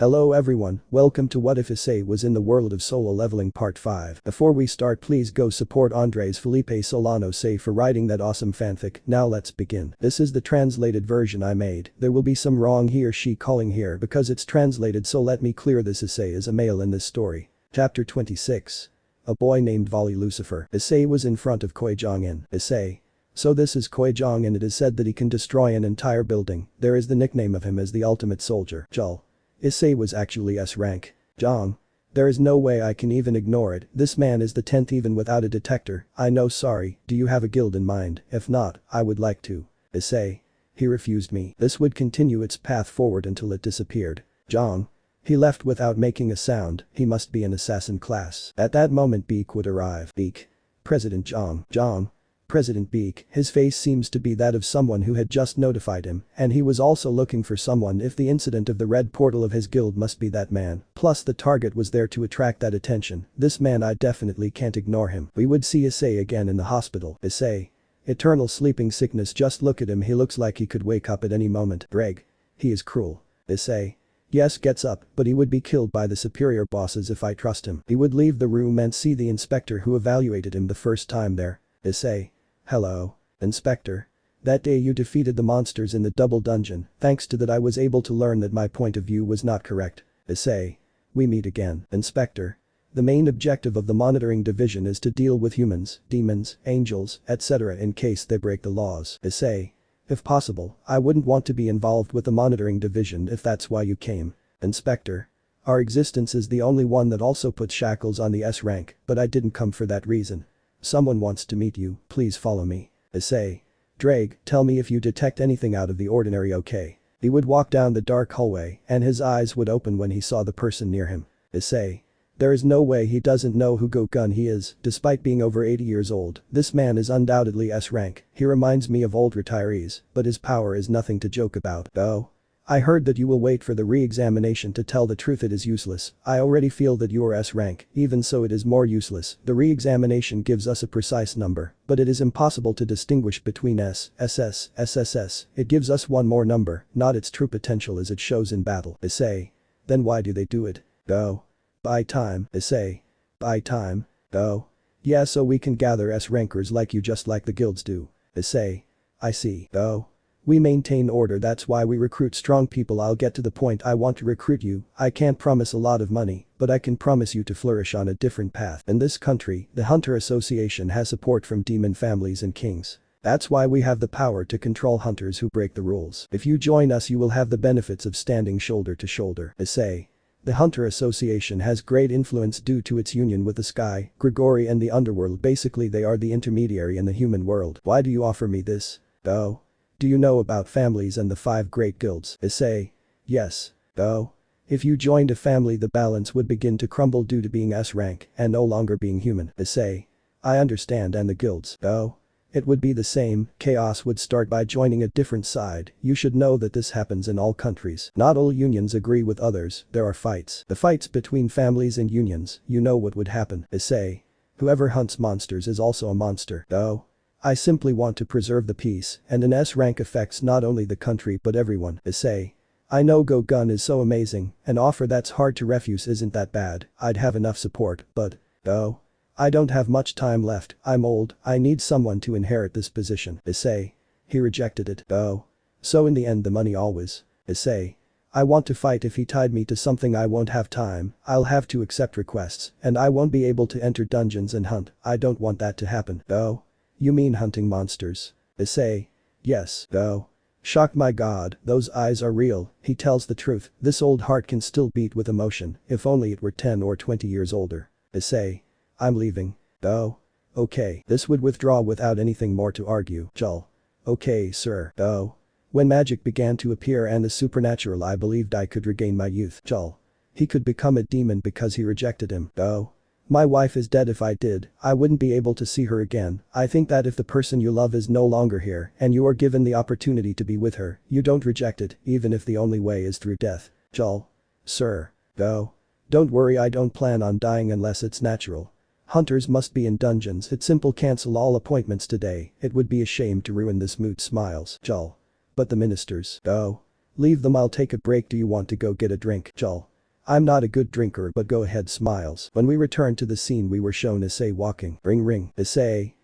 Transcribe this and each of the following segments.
Hello everyone, welcome to What If Issei Was in the World of Solo Leveling Part 5. Before we start, please go support AndresFelipeSolanoDi for writing that awesome fanfic. Now let's begin. This is the translated version I made. There will be some wrong he or she calling here because it's translated, so let me clear this. Issei is a male in this story. Chapter 26. A boy named Volley Lucifer. Issei was in front of Koijong in Issei. So this is Koijong, and it is said that he can destroy an entire building. There is the nickname of him as the ultimate soldier. Jul. Issei was actually S rank. Jong. There is no way I can even ignore it. This man is the 10th even without a detector. I know. Sorry, do you have a guild in mind? If not, I would like to. Issei. He refused me. This would continue its path forward until it disappeared. Jong. He left without making a sound. He must be an assassin class. At that moment Beak would arrive. Beak. President Jong. Jong. President Beak. His face seems to be that of someone who had just notified him, and he was also looking for someone. If the incident of the red portal of his guild must be that man. Plus the target was there to attract that attention. This man, I definitely can't ignore him. We would see Issei again in the hospital. Issei. Eternal sleeping sickness, just look at him, he looks like he could wake up at any moment. Greg. He is cruel. Issei. Yes, gets up, but he would be killed by the superior bosses if I trust him. He would leave the room and see the inspector who evaluated him the first time there. Issei. Hello. Inspector. That day you defeated the monsters in the double dungeon. Thanks to that I was able to learn that my point of view was not correct. Issei. We meet again. Inspector. The main objective of the monitoring division is to deal with humans, demons, angels, etc. in case they break the laws. Issei. If possible, I wouldn't want to be involved with the monitoring division if that's why you came. Inspector. Our existence is the only one that also puts shackles on the S rank, but I didn't come for that reason. Someone wants to meet you, please follow me. Issei. Drake, tell me if you detect anything out of the ordinary, okay? He would walk down the dark hallway and his eyes would open when he saw the person near him. Issei. There is no way he doesn't know who Go-Gun he is. Despite being over 80 years old, this man is undoubtedly S rank. He reminds me of old retirees, but his power is nothing to joke about. Oh. I heard that you will wait for the re-examination. To tell the truth, it is useless. I already feel that you are S rank, even so it is more useless. The re-examination gives us a precise number, but it is impossible to distinguish between S, SS, SSS. It gives us one more number, not its true potential as it shows in battle. Issei. Then why do they do it? Go. Buy time. Issei. Buy time. Go. Yeah, so we can gather S rankers like you, just like the guilds do. Issei. I see. Go. We maintain order, that's why we recruit strong people. I'll get to the point. I want to recruit you. I can't promise a lot of money, but I can promise you to flourish on a different path. In this country, the Hunter Association has support from demon families and kings. That's why we have the power to control hunters who break the rules. If you join us, you will have the benefits of standing shoulder to shoulder. Issei. The Hunter Association has great influence due to its union with the sky, Grigori and the underworld. Basically they are the intermediary in the human world. Why do you offer me this? Oh. Do you know about families and the 5 great guilds? Issei. Yes. Oh. If you joined a family, the balance would begin to crumble due to being S rank and no longer being human. Issei. I understand. And the guilds? Oh. It would be the same. Chaos would start by joining a different side. You should know that this happens in all countries. Not all unions agree with others. There are fights. The fights between families and unions, you know what would happen. Issei. Whoever hunts monsters is also a monster. Oh. I simply want to preserve the peace, and an S rank affects not only the country but everyone. Issei. I know Go-Gun is so amazing, an offer that's hard to refuse isn't that bad. I'd have enough support, but. Oh. I don't have much time left, I'm old, I need someone to inherit this position. Issei. He rejected it. Oh. So in the end the money always. Issei. I want to fight. If he tied me to something I won't have time, I'll have to accept requests, and I won't be able to enter dungeons and hunt. I don't want that to happen. Oh. You mean hunting monsters? Issei. Yes. Oh. Shock, my god, those eyes are real. He tells the truth. This old heart can still beat with emotion, if only it were 10 or 20 years older. Issei. I'm leaving. Oh. Okay. This would withdraw without anything more to argue. Jul. Okay, sir. Oh. When magic began to appear and the supernatural, I believed I could regain my youth. Jul. He could become a demon because he rejected him. Oh. My wife is dead. If I did, I wouldn't be able to see her again. I think that if the person you love is no longer here and you are given the opportunity to be with her, you don't reject it, even if the only way is through death. Jul. Sir. Oh. Don't worry, I don't plan on dying unless it's natural. Hunters must be in dungeons. It's simple. Cancel all appointments today. It would be a shame to ruin this mood. Smiles. Jul. But the ministers. Oh. Leave them, I'll take a break. Do you want to go get a drink? Jul. I'm not a good drinker but go ahead. Smiles. When we returned to the scene we were shown Issei walking. Ring ring. Issei.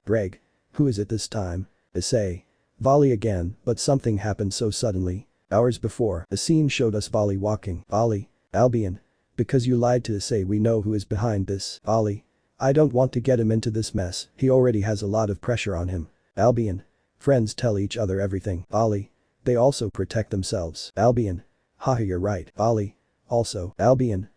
Greg. Who is it this time? Issei. Volley again, but something happened so suddenly. Hours before, a scene showed us Volley walking. Volley. Albion. Because you lied to Issei, we know who is behind this. Volley. I don't want to get him into this mess, he already has a lot of pressure on him. Albion. Friends tell each other everything. Volley. They also protect themselves. Albion. Haha, you're right. Volley. Also. Albion.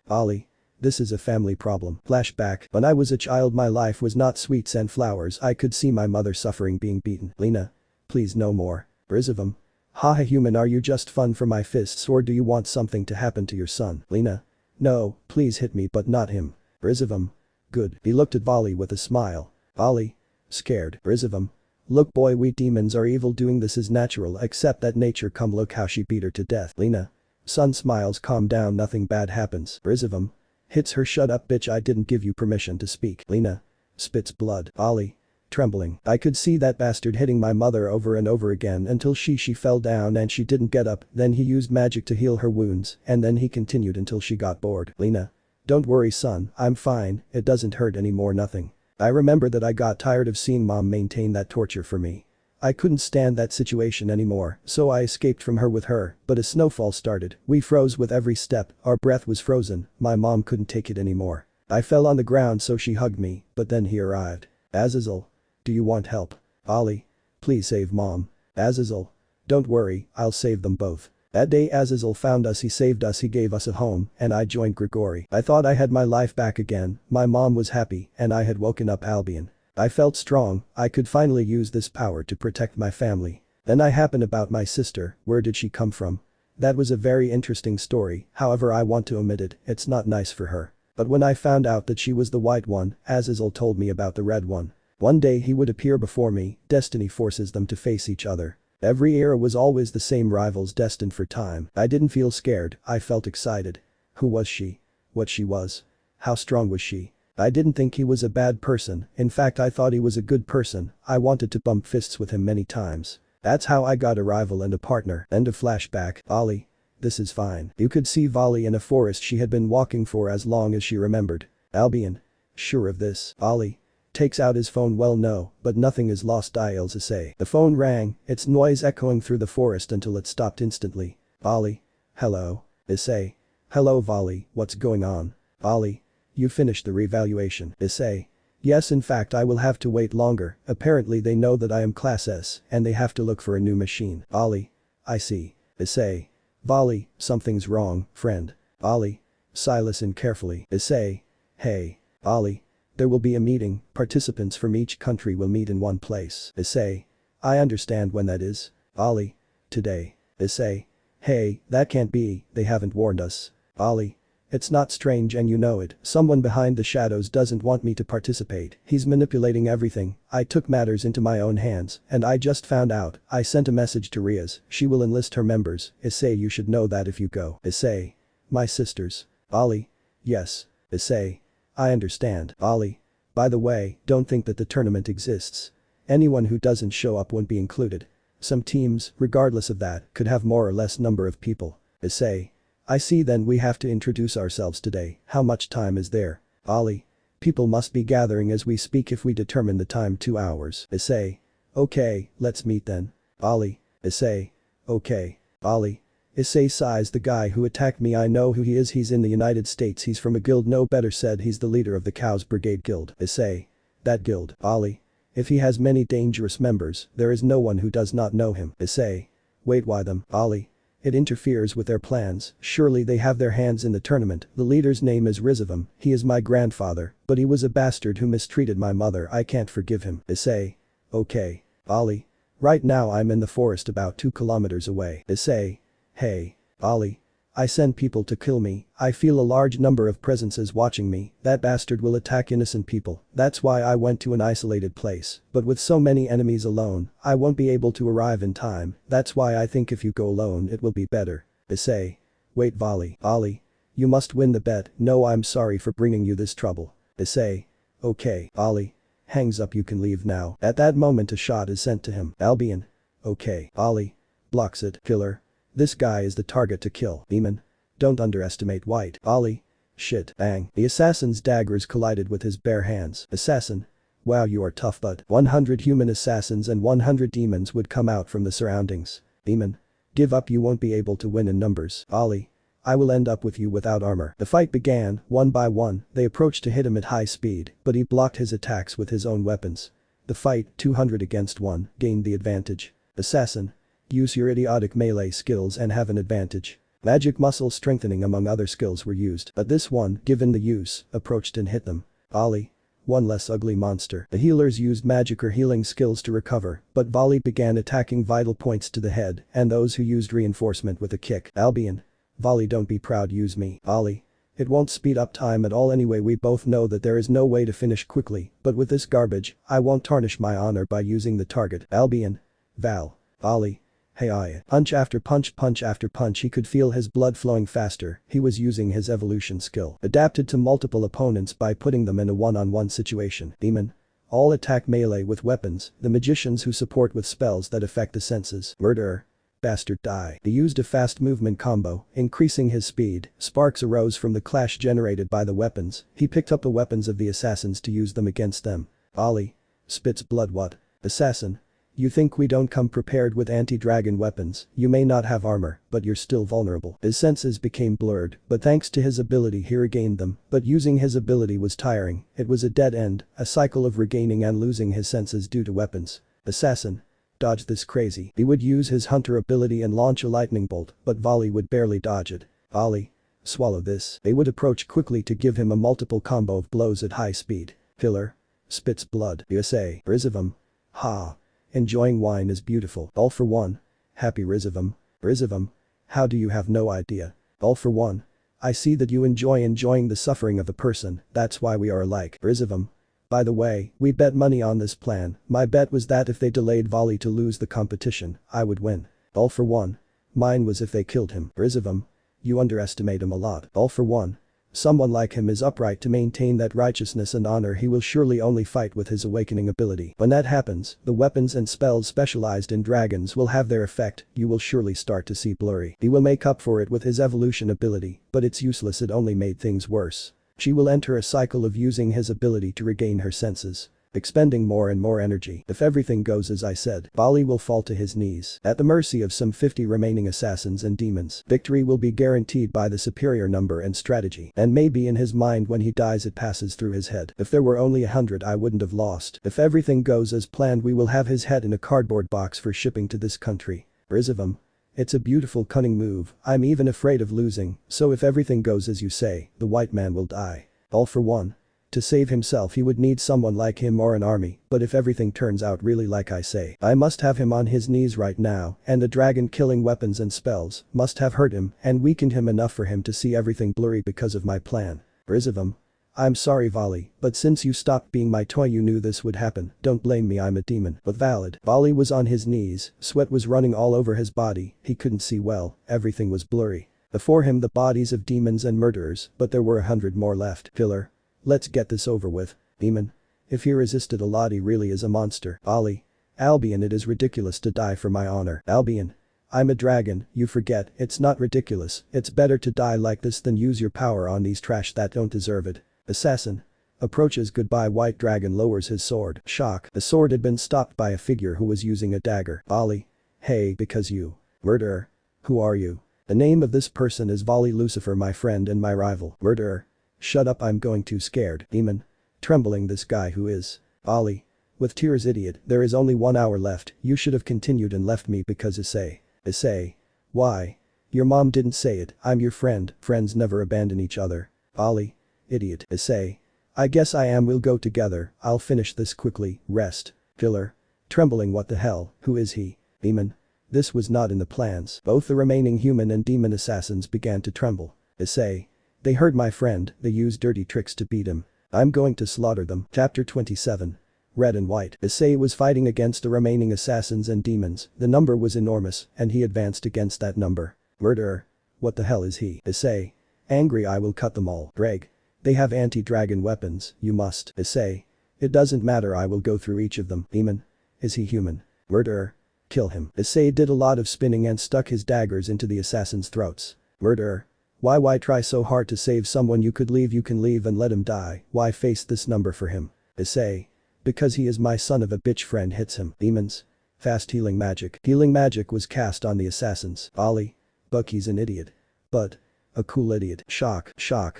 Volley. This is a family problem. Flashback. When I was a child my life was not sweets and flowers. I could see my mother suffering, being beaten. Lena. Please no more. Rizivum. Haha, human, are you just fun for my fists or do you want something to happen to your son? Lena. No, please hit me but not him. Rizivum. Good. He looked at Volley with a smile. Volley. Scared. Rizivum. Look boy, we demons are evil, doing this is natural, accept that nature, come look how she beat her to death. Lena. Son smiles, calm down, nothing bad happens. Rizivum. Hits her, shut up bitch, I didn't give you permission to speak. Lena. Spits blood. Volley. Trembling. I could see that bastard hitting my mother over and over again until she fell down and she didn't get up, then he used magic to heal her wounds and then he continued until she got bored. Lena. Don't worry son, I'm fine, it doesn't hurt anymore, nothing. I remember that I got tired of seeing mom maintain that torture for me. I couldn't stand that situation anymore, so I escaped from her with her, but a snowfall started, we froze with every step, our breath was frozen, my mom couldn't take it anymore. I fell on the ground so she hugged me, but then he arrived. Azazel. Do you want help? Volley. Please save mom. Azazel. Don't worry, I'll save them both. That day Azazel found us, he saved us, he gave us a home, and I joined Grigori. I thought I had my life back again, my mom was happy, and I had woken up Albion. I felt strong, I could finally use this power to protect my family. Then I happened about my sister, where did she come from? That was a very interesting story, however I want to omit it, it's not nice for her. But when I found out that she was the white one, Azazel told me about the red one. One day he would appear before me, destiny forces them to face each other. Every era was always the same rivals destined for time. I didn't feel scared, I felt excited. Who was she? What she was? How strong was she? I didn't think he was a bad person, in fact I thought he was a good person, I wanted to bump fists with him many times. That's how I got a rival and a partner. End of flashback. Volley. This is fine. You could see Volley in a forest she had been walking for as long as she remembered. Albion. Sure of this? Volley. Takes out his phone, well no, but nothing is lost, dials Issei. The phone rang, its noise echoing through the forest until it stopped instantly. Volley. Hello. Issei. Hello Volley, what's going on? Volley. You finished the revaluation. Issei. Yes, in fact I will have to wait longer, apparently they know that I am class S and they have to look for a new machine. Volley. I see. Issei. Volley, something's wrong, friend. Volley. Silas in carefully. Issei. Hey. Volley. There will be a meeting, participants from each country will meet in one place. Issei. I understand when that is. Volley. Today. Issei. Hey, that can't be, they haven't warned us. Volley. It's not strange and you know it, someone behind the shadows doesn't want me to participate, he's manipulating everything, I took matters into my own hands, and I just found out, I sent a message to Rias, she will enlist her members, Issei you should know that if you go. Issei. My sisters. Volley. Yes. Issei. I understand. Volley. By the way, don't think that the tournament exists. Anyone who doesn't show up won't be included. Some teams, regardless of that, could have more or less number of people. Issei. I see, then we have to introduce ourselves today, how much time is there? Volley. People must be gathering as we speak if we determine the time 2 hours. Issei. Okay, let's meet then. Volley. Issei. Okay. Volley. Issei sighs, the guy who attacked me, I know who he is, he's in the United States, he's from a guild, no better said, he's the leader of the Cows Brigade Guild. Issei. That guild. Volley. If he has many dangerous members, there is no one who does not know him. Issei. Wait, why them? Volley. It interferes with their plans, surely they have their hands in the tournament, the leader's name is Rizivum, he is my grandfather, but he was a bastard who mistreated my mother, I can't forgive him. Issei. Okay. Volley. Right now I'm in the forest about 2 kilometers away. Issei. Hey. Volley. I send people to kill me, I feel a large number of presences watching me, that bastard will attack innocent people, that's why I went to an isolated place, but with so many enemies alone, I won't be able to arrive in time, that's why I think if you go alone it will be better. Issei. Wait Volley. Volley. You must win the bet, no I'm sorry for bringing you this trouble. Issei. Okay. Volley. Hangs up, you can leave now. At that moment a shot is sent to him. Albion. Okay. Volley. Blocks it. Killer. This guy is the target to kill. Demon. Don't underestimate White. Ollie. Shit. Bang. The assassin's daggers collided with his bare hands. Assassin. Wow, you are tough, but 100 human assassins and 100 demons would come out from the surroundings. Demon. Give up, you won't be able to win in numbers. Ollie. I will end up with you without armor. The fight began, one by one, they approached to hit him at high speed, but he blocked his attacks with his own weapons. The fight, 200 against 1, gained the advantage. Assassin. Use your idiotic melee skills and have an advantage. Magic muscle strengthening among other skills were used, but this one, given the use, approached and hit them. Ollie. One less ugly monster. The healers used magic or healing skills to recover, but Volley began attacking vital points to the head and those who used reinforcement with a kick. Albion. Volley, don't be proud, use me. Ollie. It won't speed up time at all anyway, we both know that there is no way to finish quickly, but with this garbage, I won't tarnish my honor by using the target. Albion. Val. Ollie. Hey I. Punch after punch, punch after punch, he could feel his blood flowing faster, he was using his evolution skill. Adapted to multiple opponents by putting them in a one-on-one situation. Demon. All attack melee with weapons, the magicians who support with spells that affect the senses. Murderer. Bastard die. He used a fast movement combo, increasing his speed, sparks arose from the clash generated by the weapons, he picked up the weapons of the assassins to use them against them. Ollie. Spits blood. What? Assassin. You think we don't come prepared with anti-dragon weapons, you may not have armor, but you're still vulnerable. His senses became blurred, but thanks to his ability he regained them, but using his ability was tiring, it was a dead end, a cycle of regaining and losing his senses due to weapons. Assassin. Dodge this crazy. He would use his hunter ability and launch a lightning bolt, but Volley would barely dodge it. Ollie. Swallow this. They would approach quickly to give him a multiple combo of blows at high speed. Killer. Spits blood. Issei. Rizavam. Ha. Enjoying wine is beautiful. All for one. Happy Rizavam. Rizavam. How do you have no idea? All for one. I see that you enjoying the suffering of a person, that's why we are alike. Rizavam. By the way, we bet money on this plan, my bet was that if they delayed Volley to lose the competition, I would win. All for one. Mine was if they killed him. Rizavam. You underestimate him a lot. All for one. Someone like him is upright to maintain that righteousness and honor, he will surely only fight with his awakening ability. When that happens, the weapons and spells specialized in dragons will have their effect, you will surely start to see blurry. He will make up for it with his evolution ability, but it's useless, it only made things worse. She will enter a cycle of using his ability to regain her senses, expending more and more energy. If everything goes as I said, Volley will fall to his knees, at the mercy of some 50 remaining assassins and demons. Victory will be guaranteed by the superior number and strategy, and maybe in his mind when he dies it passes through his head. If there were only 100 I wouldn't have lost. If everything goes as planned we will have his head in a cardboard box for shipping to this country. Rizavam. It's a beautiful cunning move, I'm even afraid of losing, so if everything goes as you say, the white man will die. All for one. To save himself he would need someone like him or an army, but if everything turns out really like I say, I must have him on his knees right now, and the dragon killing weapons and spells must have hurt him and weakened him enough for him to see everything blurry because of my plan. Rizavam. I'm sorry Volley, but since you stopped being my toy you knew this would happen, don't blame me, I'm a demon. But valid. Volley was on his knees, sweat was running all over his body, he couldn't see well, everything was blurry. Before him the bodies of demons and murderers, but there were 100 more left. Killer. Let's get this over with. Demon. If he resisted a lot he really is a monster. Ollie. Albion, it is ridiculous to die for my honor. Albion. I'm a dragon, you forget, it's not ridiculous, it's better to die like this than use your power on these trash that don't deserve it. Assassin. Approaches goodbye, white dragon lowers his sword. Shock. The sword had been stopped by a figure who was using a dagger. Ollie. Hey, because you. Murderer. Who are you? The name of this person is Volley Lucifer, my friend and my rival. Murderer. Shut up, I'm going too scared. Demon. Trembling, this guy who is. Ollie. With tears, idiot, there is only 1 hour left, you should have continued and left me because Issei. Issei. Why? Your mom didn't say it, I'm your friend, friends never abandon each other. Ollie. Idiot. Issei. I guess I am, we'll go together, I'll finish this quickly, rest. Killer. Trembling, what the hell, who is he? Demon. This was not in the plans. Both the remaining human and demon assassins began to tremble. Issei. They heard my friend, they used dirty tricks to beat him. I'm going to slaughter them. Chapter 27. Red and White. Issei was fighting against the remaining assassins and demons, the number was enormous, and he advanced against that number. Murderer. What the hell is he? Issei. Angry, I will cut them all. Greg. They have anti-dragon weapons, you must. Issei. It doesn't matter, I will go through each of them. Demon. Is he human? Murderer. Kill him. Issei did a lot of spinning and stuck his daggers into the assassins' throats. Murderer. Why try so hard to save someone you can leave and let him die, why face this number for him? Issei. Because he is my son of a bitch friend hits him. Demons. Fast healing magic. Healing magic was cast on the assassins. Ollie. Bucky's an idiot. But. A cool idiot. Shock,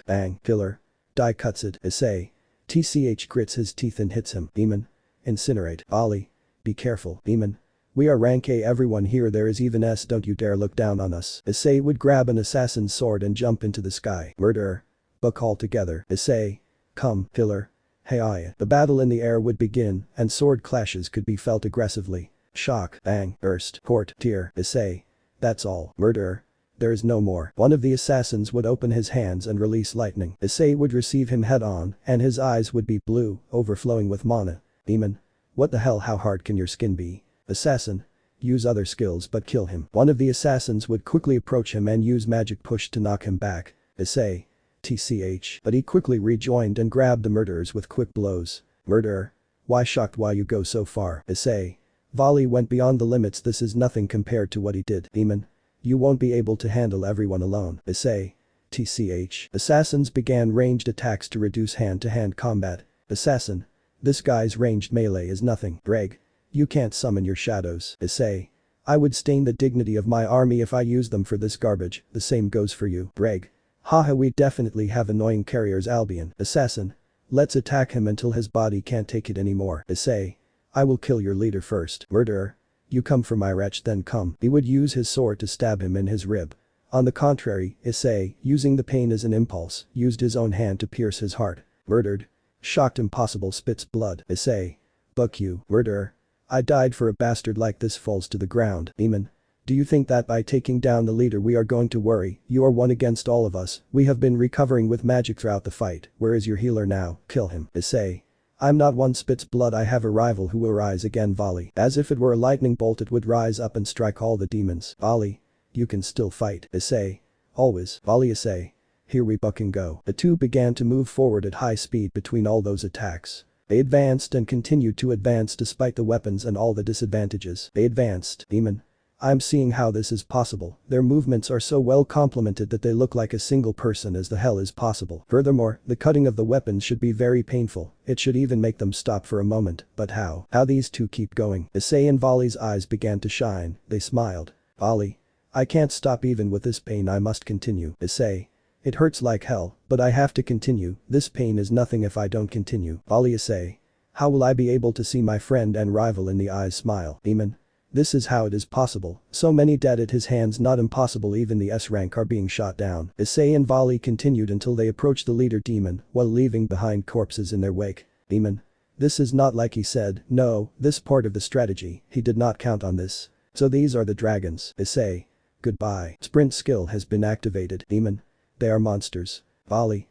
bang, killer. Die cuts it. Issei. TCH grits his teeth and hits him. Demon. Incinerate. Ollie. Be careful. Demon. We are rank A, everyone here there is even S, don't you dare look down on us. Issei would grab an assassin's sword and jump into the sky. Murderer. Buck all together. Issei. Come, killer. Hey I. The battle in the air would begin and sword clashes could be felt aggressively. Shock, bang, burst, court, tear, Issei. That's all. Murderer. There is no more. One of the assassins would open his hands and release lightning. Issei would receive him head on and his eyes would be blue, overflowing with mana. Demon. What the hell, how hard can your skin be? Assassin. Use other skills but kill him. One of the assassins would quickly approach him and use magic push to knock him back. Issei. TCH. But he quickly rejoined and grabbed the murderers with quick blows. Murderer. Why shocked, why you go so far? Issei. Volley went beyond the limits, this is nothing compared to what he did. Demon. You won't be able to handle everyone alone. Issei. TCH. Assassins began ranged attacks to reduce hand-to-hand combat. Assassin. This guy's ranged melee is nothing. Greg. You can't summon your shadows. Issei. I would stain the dignity of my army if I use them for this garbage, the same goes for you. Greg. Haha, we definitely have annoying carriers. Albion. Assassin. Let's attack him until his body can't take it anymore. Issei. I will kill your leader first. Murderer. You come for my wretch then come. He would use his sword to stab him in his rib. On the contrary, Issei, using the pain as an impulse, used his own hand to pierce his heart. Murdered. Shocked impossible spits blood. Issei. Buck you. Murderer. I died for a bastard like this falls to the ground. Demon. Do you think that by taking down the leader we are going to worry? You are one against all of us. We have been recovering with magic throughout the fight. Where is your healer now? Kill him. Issei. I'm not one spits blood, I have a rival who will rise again. Volley. As if it were a lightning bolt it would rise up and strike all the demons. Ollie. You can still fight. Issei. Always. Volley. Issei. Here we bucking go. The two began to move forward at high speed between all those attacks. They advanced and continued to advance despite the weapons and all the disadvantages. They advanced. Demon. I'm seeing how this is possible. Their movements are so well complemented that they look like a single person, as the hell is possible. Furthermore, the cutting of the weapons should be very painful. It should even make them stop for a moment. But how? How these two keep going? Issei and Volley's eyes began to shine. They smiled. Volley. I can't stop even with this pain, I must continue. Issei. It hurts like hell, but I have to continue. This pain is nothing if I don't continue. Volley. Issei. How will I be able to see my friend and rival in the eyes? Smile. Demon. This is how it is possible. So many dead at his hands, not impossible, even the S rank are being shot down. Issei and Volley continued until they approached the leader Demon while leaving behind corpses in their wake. Demon. This is not like he said, no, this part of the strategy, he did not count on this. So these are the dragons. Issei. Goodbye. Sprint skill has been activated. Demon. They are monsters. Volley.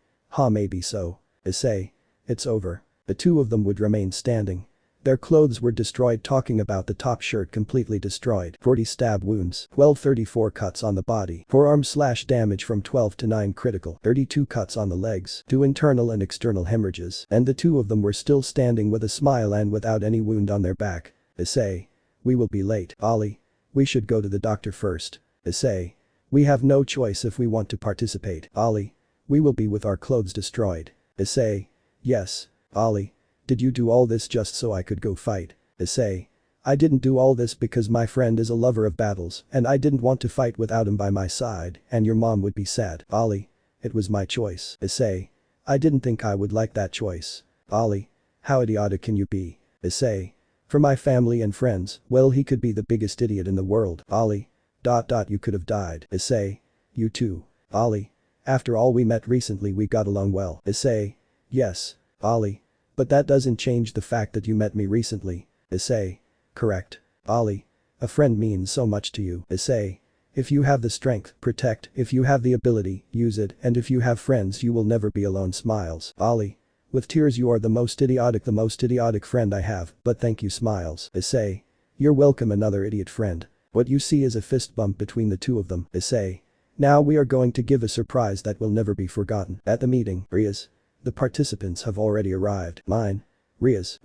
Maybe so. Issei. It's over. The two of them would remain standing. Their clothes were destroyed, talking about the top shirt completely destroyed. 40 stab wounds. 34 cuts on the body. Forearm slash damage from 12 to 9 critical. 32 cuts on the legs. 2 internal and external hemorrhages. And the two of them were still standing with a smile and without any wound on their back. Issei. We will be late. Volley. We should go to the doctor first. Issei. We have no choice if we want to participate. Ollie. We will be with our clothes destroyed. Issei. Yes. Ollie. Did you do all this just so I could go fight? Issei. I didn't do all this because my friend is a lover of battles and I didn't want to fight without him by my side and your mom would be sad. Ollie. It was my choice. Issei. I didn't think I would like that choice. Ollie. How idiotic can you be? Issei. For my family and friends, well, he could be the biggest idiot in the world. Ollie. You could have died. Issei. You too. Ollie. After all, we met recently, we got along well. Issei. Yes. Ollie. But that doesn't change the fact that you met me recently. Issei. Correct. Ollie. A friend means so much to you. Issei. If you have the strength, protect. If you have the ability, use it. And if you have friends, you will never be alone. Smiles. Ollie. With tears. You are the most idiotic friend I have, but thank you. Smiles. Issei. You're welcome, another idiot friend. What you see is a fist bump between the two of them. Issei. Now we are going to give a surprise that will never be forgotten. At the meeting, Rias. The participants have already arrived. Mine. Rias.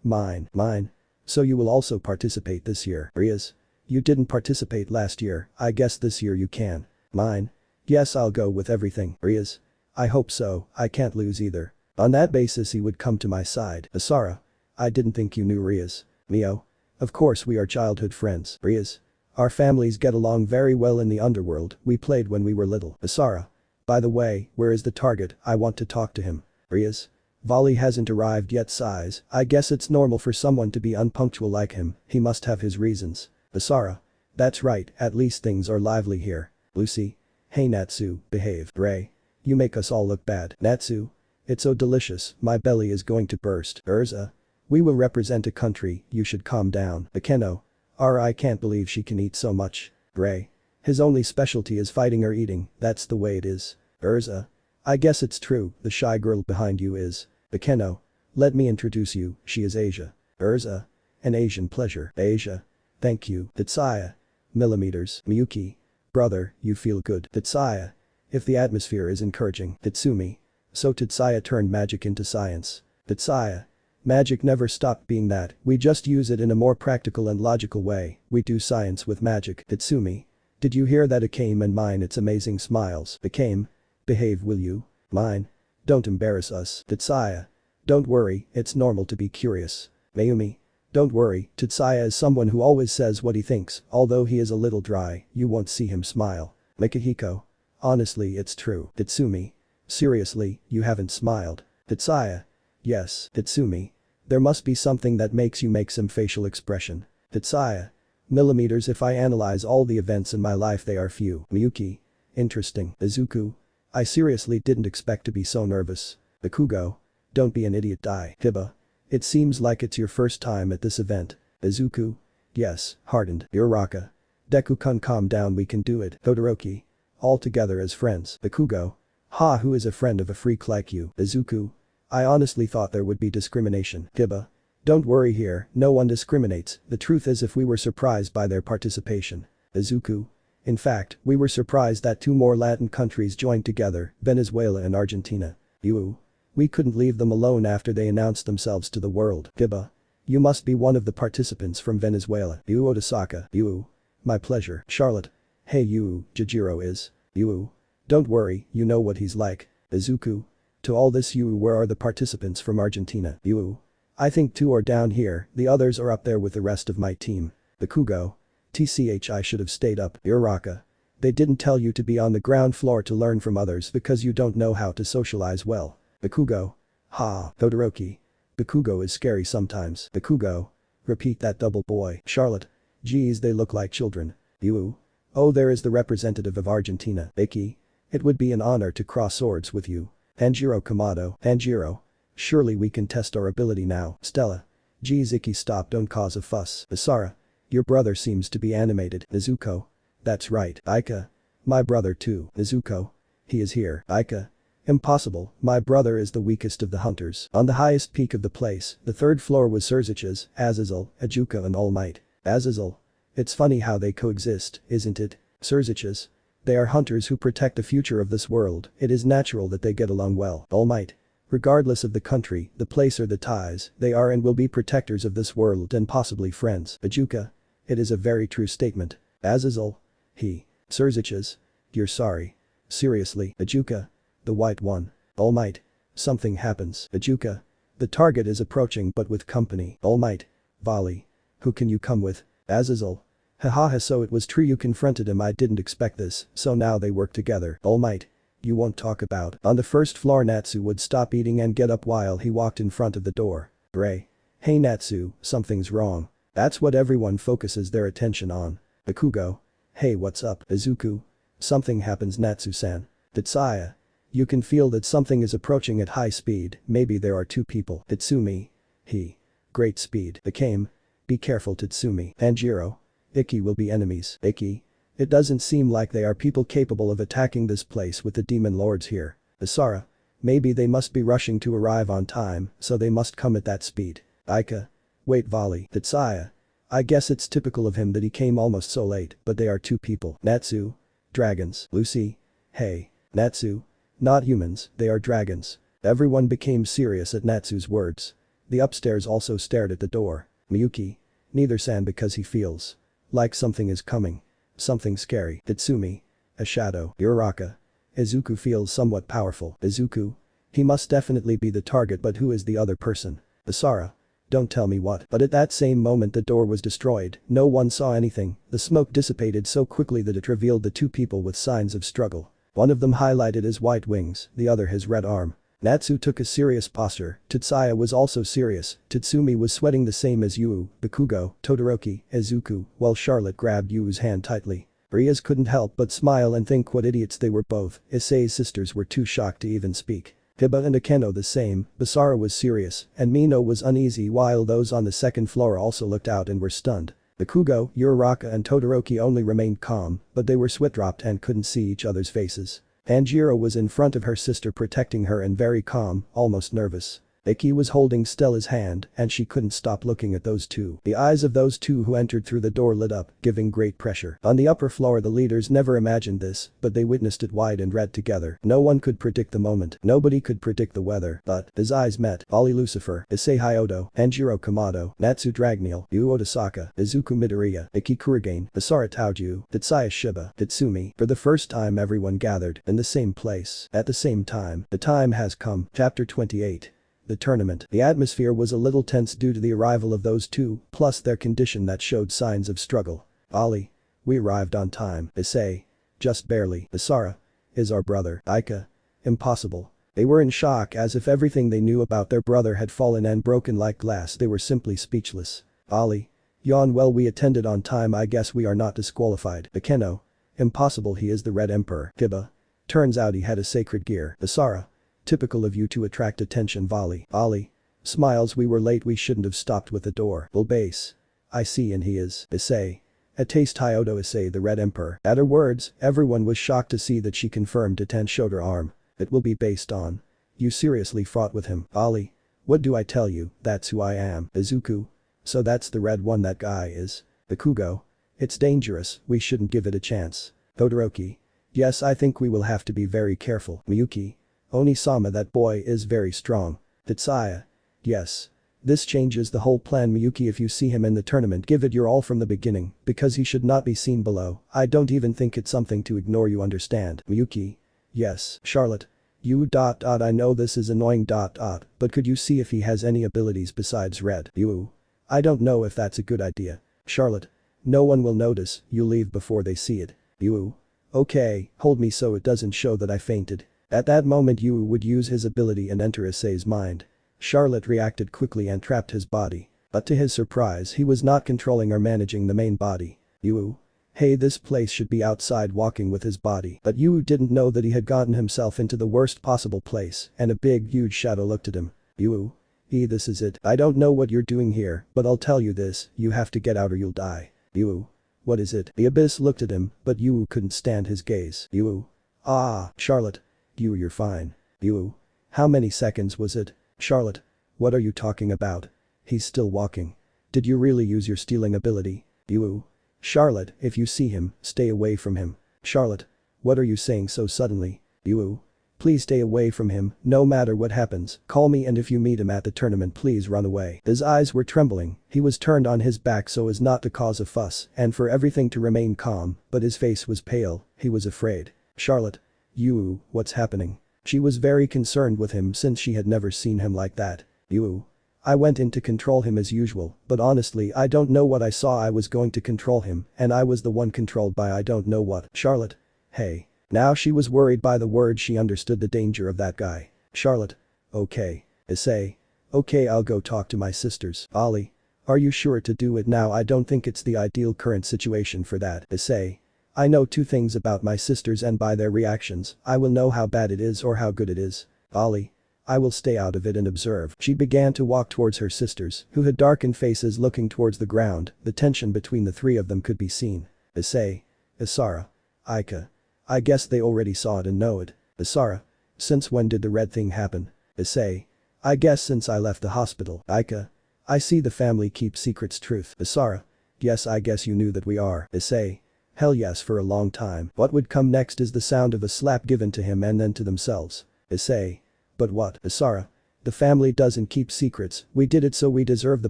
Mine. So you will also participate this year, Rias? You didn't participate last year, I guess this year you can. Mine? Yes, I'll go with everything, Rias. I hope so, I can't lose either. On that basis he would come to my side. Asara. I didn't think you knew Rias. Mio. Of course we are childhood friends, Rias. Our families get along very well in the underworld, we played when we were little. Asara. By the way, where is the target, I want to talk to him. Rias. Vali hasn't arrived yet. Sighs. I guess it's normal for someone to be unpunctual like him, he must have his reasons. Asara. That's right, at least things are lively here. Lucy. Hey Natsu, behave. Ray. You make us all look bad. Natsu. It's so delicious, my belly is going to burst. Urza. We will represent a country, you should calm down. Akeno. I can't believe she can eat so much. Ray. His only specialty is fighting or eating, that's the way it is. Urza. I guess it's true, the shy girl behind you is. Akeno. Let me introduce you, she is Asia. Urza. An Asian pleasure. Asia. Thank you. Tetsaya. Millimeters. Miyuki. Brother, you feel good. Tetsaya. If the atmosphere is encouraging. Tetsumi. So Tetsaya turned magic into science. Tetsaya. Magic never stopped being that, we just use it in a more practical and logical way, we do science with magic. Tetsumi. Did you hear that? Akame and mine, it's amazing smiles. Akame. Behave will you? Mine. Don't embarrass us. Tetsaya. Don't worry, it's normal to be curious. Mayumi. Don't worry, Tetsaya is someone who always says what he thinks, although he is a little dry, you won't see him smile. Mikihiko. Honestly it's true. Tetsumi. Seriously, you haven't smiled. Tetsaya. Yes, Tetsumi. There must be something that makes you make some facial expression. Tetsaya. Millimeters. If I analyze all the events in my life they are few. Miyuki. Interesting. Izuku. I seriously didn't expect to be so nervous. Bakugo. Don't be an idiot. Dai. Hiba. It seems like it's your first time at this event. Izuku. Yes, hardened. Uraraka. Deku-kun, calm down, we can do it. Todoroki. All together as friends. Bakugo. Ha, who is a friend of a freak like you? Izuku. I honestly thought there would be discrimination. Hiba. Don't worry here, no one discriminates, the truth is if we were surprised by their participation. Izuku. In fact, we were surprised that two more Latin countries joined together, Venezuela and Argentina. You. We couldn't leave them alone after they announced themselves to the world. Hiba. You must be one of the participants from Venezuela. Yu Odasaka. Yu. My pleasure. Charlotte. Hey you, Jijiro is. Yu. Don't worry, you know what he's like. Izuku. To all this, Yu, where are the participants from Argentina? Yu. I think two are down here, the others are up there with the rest of my team. Bakugo. I should have stayed up. Uraraka. They didn't tell you to be on the ground floor to learn from others because you don't know how to socialize well. Bakugo. Ha. Todoroki. Bakugo is scary sometimes. Bakugo. Repeat that, double boy. Charlotte. Geez, they look like children. Yu. Oh, there is the representative of Argentina. Iki. It would be an honor to cross swords with you. Tanjiro Kamado. Tanjiro. Surely we can test our ability now. Stella. Geez Iki, stop, don't cause a fuss. Asara. Your brother seems to be animated. Nezuko. That's right. Aika. My brother too. Nezuko. He is here. Aika. Impossible, my brother is the weakest of the hunters. On the highest peak of the place, the third floor was Surzich's, Azazel, Ajuka and All Might. Azazel. It's funny how they coexist, isn't it? Surzich's. They are hunters who protect the future of this world, it is natural that they get along well. All Might. Regardless of the country, the place or the ties, they are and will be protectors of this world and possibly friends. Ajuka. It is a very true statement. Azazel. He. Surzich's. You're sorry. Seriously. Ajuka. The white one. All Might. Something happens. Ajuka. The target is approaching but with company. All Might. Vali. Who can you come with? Azazel. Haha, so it was true you confronted him, I didn't expect this, so now they work together. All Might. You won't talk about. On the first floor Natsu would stop eating and get up while he walked in front of the door. Ray. Hey Natsu, something's wrong. That's what everyone focuses their attention on. Bakugo. Hey, what's up? Izuku. Something happens, Natsu-san. Tetsaya. You can feel that something is approaching at high speed, maybe there are two people. Tetsumi. He. Great speed. Akame. Be careful, Tetsumi. Tanjiro. Iki will be enemies. Iki. It doesn't seem like they are people capable of attacking this place with the demon lords here. Asara. Maybe they must be rushing to arrive on time, so they must come at that speed. Aika. Wait, Vali. Tetsaya. I guess it's typical of him that he came almost so late, but they are two people. Natsu. Dragons. Lucy. Hey. Natsu. Not humans, they are dragons. Everyone became serious at Natsu's words. The upstairs also stared at the door. Miyuki. Neither-san because he feels like something is coming. Something scary. Tatsumi. A shadow. Uraraka. Izuku feels somewhat powerful. Izuku. He must definitely be the target, but who is the other person? Asara. Don't tell me what. But at that same moment the door was destroyed, no one saw anything, the smoke dissipated so quickly that it revealed the two people with signs of struggle. One of them highlighted his white wings, the other his red arm. Natsu took a serious posture, Tatsaya was also serious, Tatsumi was sweating the same as Yu, Bakugo, Todoroki, Izuku, while Charlotte grabbed Yu's hand tightly. Rias couldn't help but smile and think what idiots they were both. Issei's sisters were too shocked to even speak. Hiba and Akeno the same, Basara was serious, and Mino was uneasy while those on the second floor also looked out and were stunned. Bakugo, Uraraka and Todoroki only remained calm, but they were sweat-dropped and couldn't see each other's faces. Tanjiro was in front of her sister protecting her and very calm, almost nervous. Iki was holding Stella's hand and she couldn't stop looking at those two. The eyes of those two who entered through the door lit up, giving great pressure. On the upper floor the leaders never imagined this, but they witnessed it wide and red together. No one could predict the moment. Nobody could predict the weather, but his eyes met. Ollie Lucifer, isseihyoudou, Tanjiro Kamado, Natsu Dragneel, Yu Otasaka, Izuku Midoriya, Iki Kurigane, Basara Taoju, Tatsaya Shiba, Tatsumi. For the first time everyone gathered in the same place. At the same time. The time has come. Chapter 28. The tournament. The atmosphere was a little tense due to the arrival of those two, plus their condition that showed signs of struggle. Ollie. We arrived on time. Issei. Just barely. Basara. Is our brother. Aika. Impossible. They were in shock as if everything they knew about their brother had fallen and broken like glass. They were simply speechless. Ollie. Yawn. Well, we attended on time, I guess we are not disqualified. Akeno. Impossible, he is the Red Emperor. Hiba. Turns out he had a sacred gear. Basara. Typical of you to attract attention. Volley. Ollie. Smiles. We were late, we shouldn't have stopped with the door. Bulbase. I see, and he is. Issei. A taste Hyodo. Issei the Red Emperor. At her words, everyone was shocked to see that she confirmed. Tatan showed her arm. It will be based on. You seriously fought with him. Ollie. What do I tell you, that's who I am. Izuku. So that's the red one, that guy is. Bakugo. It's dangerous, we shouldn't give it a chance. Todoroki. Yes, I think we will have to be very careful. Miyuki. Oni-sama, that boy is very strong. Tatsaya. Yes. This changes the whole plan. Miyuki, if you see him in the tournament, give it your all from the beginning, because he should not be seen below. I don't even think it's something to ignore, you understand. Miyuki. Yes. Charlotte. You. I know this is annoying. But could you see if he has any abilities besides red? You. I don't know if that's a good idea. Charlotte. No one will notice, you leave before they see it. You. Okay, hold me so it doesn't show that I fainted. At that moment Yu would use his ability and enter Issei's mind. Charlotte reacted quickly and trapped his body. But to his surprise he was not controlling or managing the main body. Yu. Hey, this place should be outside walking with his body. But Yu didn't know that he had gotten himself into the worst possible place and a big huge shadow looked at him. Yu. This is it. I don't know what you're doing here, but I'll tell you this, you have to get out or you'll die. Yu. What is it? The abyss looked at him, but Yu couldn't stand his gaze. Yu. Ah, Charlotte. Yu, you're fine. Yu. How many seconds was it? Charlotte. What are you talking about? He's still walking. Did you really use your stealing ability? Yu. Charlotte, if you see him, stay away from him. Charlotte. What are you saying so suddenly? Yu. Please stay away from him, no matter what happens, call me, and if you meet him at the tournament please run away. His eyes were trembling, he was turned on his back so as not to cause a fuss and for everything to remain calm, but his face was pale, he was afraid. Charlotte. Yu, what's happening? She was very concerned with him since she had never seen him like that. Yu. I went in to control him as usual, but honestly I don't know what I saw. I was going to control him and I was the one controlled by I don't know what. Charlotte. Hey. Now she was worried by the words, she understood the danger of that guy. Charlotte. Okay. Issei. Okay, I'll go talk to my sisters. Ollie. Are you sure to do it now? I don't think it's the ideal current situation for that. Issei. I know two things about my sisters and by their reactions, I will know how bad it is or how good it is. Ollie. I will stay out of it and observe. She began to walk towards her sisters, who had darkened faces looking towards the ground, the tension between the three of them could be seen. Issei. Isara. Aika. I guess they already saw it and know it. Asara. Since when did the red thing happen? Issei. I guess since I left the hospital. Aika. I see the family keeps secrets. Truth. Asara. Yes, I guess you knew that we are. Issei. Hell yes, for a long time. What would come next is the sound of a slap given to him and then to themselves. Issei. But what? Asara. The family doesn't keep secrets, we did it so we deserve the